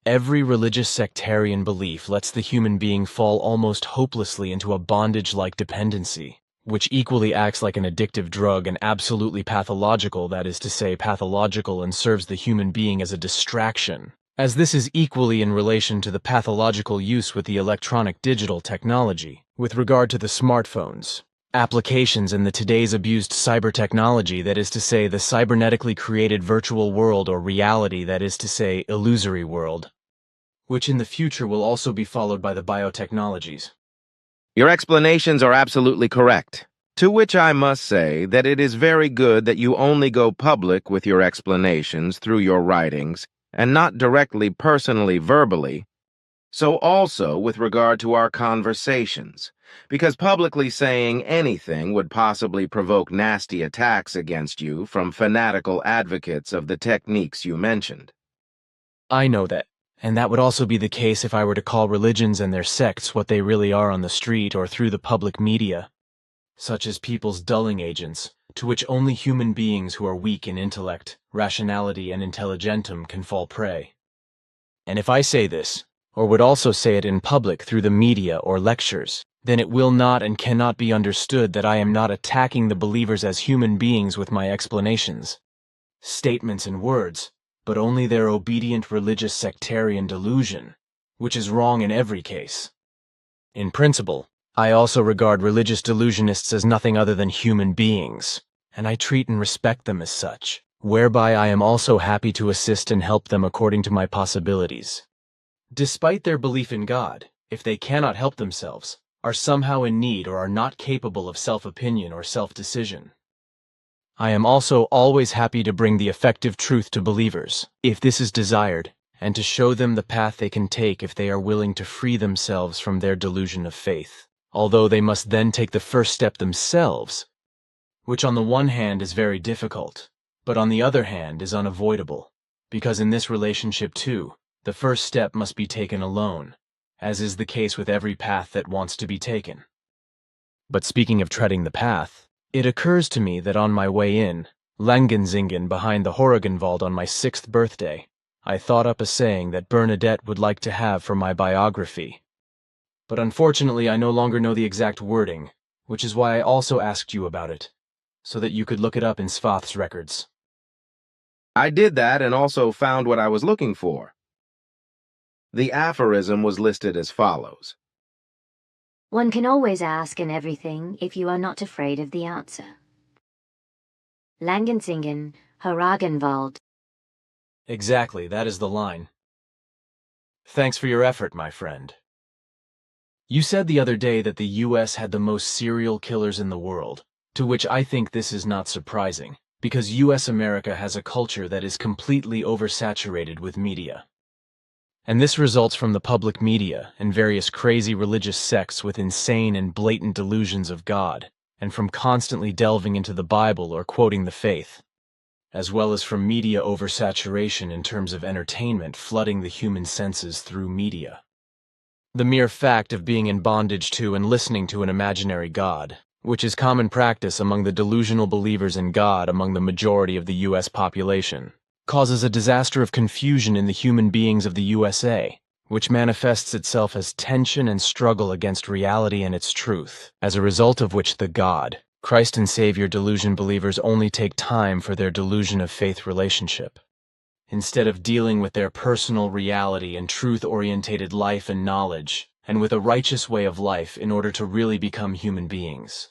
Every religious sectarian belief lets the human being fall almost hopelessly into a bondage-like dependency, which equally acts like an addictive drug and absolutely pathological, that is to say, pathological, and serves the human being as a distraction, as this is equally in relation to the pathological use with the electronic digital technology, with regard to the smartphones, applications in the today's abused cyber technology, that is to say, the cybernetically created virtual world or reality, that is to say, illusory world, which in the future will also be followed by the biotechnologies. Your explanations are absolutely correct, to which I must say that it is very good that you only go public with your explanations through your writings and not directly personally verbally. So also with regard to our conversations, because publicly saying anything would possibly provoke nasty attacks against you from fanatical advocates of the techniques you mentioned. I know that. And that would also be the case if I were to call religions and their sects what they really are on the street or through the public media, such as people's dulling agents, to which only human beings who are weak in intellect, rationality, and intelligentum can fall prey. And if I say this, or would also say it in public through the media or lectures, then it will not and cannot be understood that I am not attacking the believers as human beings with my explanations, statements, and words, but only their obedient religious sectarian delusion, which is wrong in every case. In principle, I also regard religious delusionists as nothing other than human beings, and I treat and respect them as such, whereby I am also happy to assist and help them according to my possibilities. Despite their belief in God, if they cannot help themselves, are somehow in need or are not capable of self-opinion or self-decision, I am also always happy to bring the effective truth to believers, if this is desired, and to show them the path they can take if they are willing to free themselves from their delusion of faith, although they must then take the first step themselves, which on the one hand is very difficult, but on the other hand is unavoidable, because in this relationship too, the first step must be taken alone, as is the case with every path that wants to be taken. But speaking of treading the path, it occurs to me that on my way in, Langenzingen behind the Horrigenwald on my 6th birthday, I thought up a saying that Bernadette would like to have for my biography. But unfortunately I no longer know the exact wording, which is why I also asked you about it, so that you could look it up in Svath's records. I did that and also found what I was looking for. The aphorism was listed as follows. One can always ask in everything if you are not afraid of the answer. Langenzingen, Horagenwald. Exactly, that is the line. Thanks for your effort, my friend. You said the other day that the U.S. had the most serial killers in the world, to which I think this is not surprising, because U.S. America has a culture that is completely oversaturated with media. And this results from the public media and various crazy religious sects with insane and blatant delusions of God, and from constantly delving into the Bible or quoting the faith, as well as from media oversaturation in terms of entertainment flooding the human senses through media. The mere fact of being in bondage to and listening to an imaginary God, which is common practice among the delusional believers in God among the majority of the U.S. population, causes a disaster of confusion in the human beings of the USA, which manifests itself as tension and struggle against reality and its truth, as a result of which the God, Christ and Savior delusion believers only take time for their delusion of faith relationship, instead of dealing with their personal reality and truth-orientated life and knowledge, and with a righteous way of life in order to really become human beings.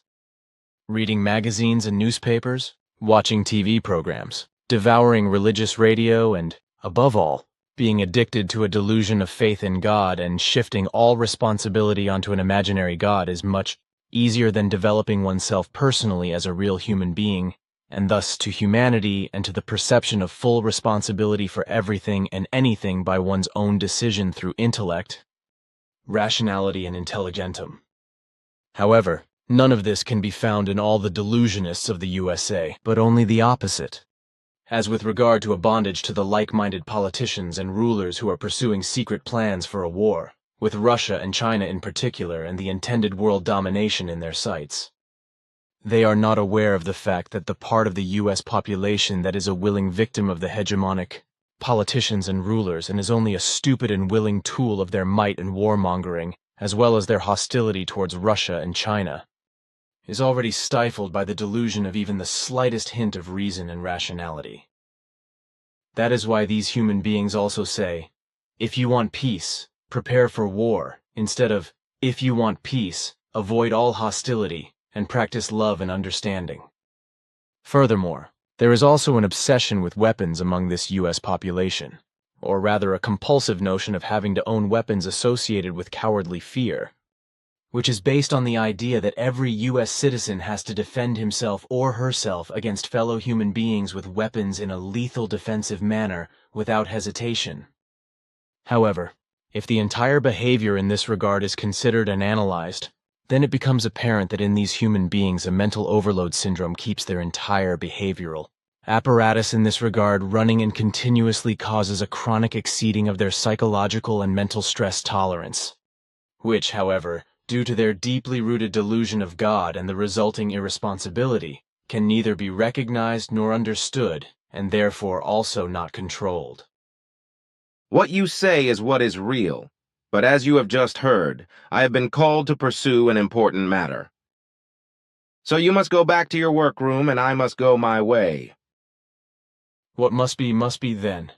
Reading magazines and newspapers, watching TV programs, devouring religious radio, and, above all, being addicted to a delusion of faith in God and shifting all responsibility onto an imaginary God is much easier than developing oneself personally as a real human being, and thus to humanity and to the perception of full responsibility for everything and anything by one's own decision through intellect, rationality, and intelligentum. However, none of this can be found in all the delusionists of the USA, but only the opposite. As with regard to a bondage to the like-minded politicians and rulers who are pursuing secret plans for a war, with Russia and China in particular and the intended world domination in their sights. They are not aware of the fact that the part of the U.S. population that is a willing victim of the hegemonic politicians and rulers and is only a stupid and willing tool of their might and warmongering, as well as their hostility towards Russia and China, is already stifled by the delusion of even the slightest hint of reason and rationality. That is why these human beings also say, if you want peace, prepare for war, instead of, if you want peace, avoid all hostility, and practice love and understanding. Furthermore, there is also an obsession with weapons among this U.S. population, or rather a compulsive notion of having to own weapons associated with cowardly fear, which is based on the idea that every U.S. citizen has to defend himself or herself against fellow human beings with weapons in a lethal defensive manner without hesitation. However, if the entire behavior in this regard is considered and analyzed, then it becomes apparent that in these human beings a mental overload syndrome keeps their entire behavioral apparatus in this regard running and continuously causes a chronic exceeding of their psychological and mental stress tolerance, which, however, due to their deeply rooted delusion of God and the resulting irresponsibility, can neither be recognized nor understood, and therefore also not controlled. What you say is what is real, but as you have just heard, I have been called to pursue an important matter. So you must go back to your workroom, and I must go my way. What must be then.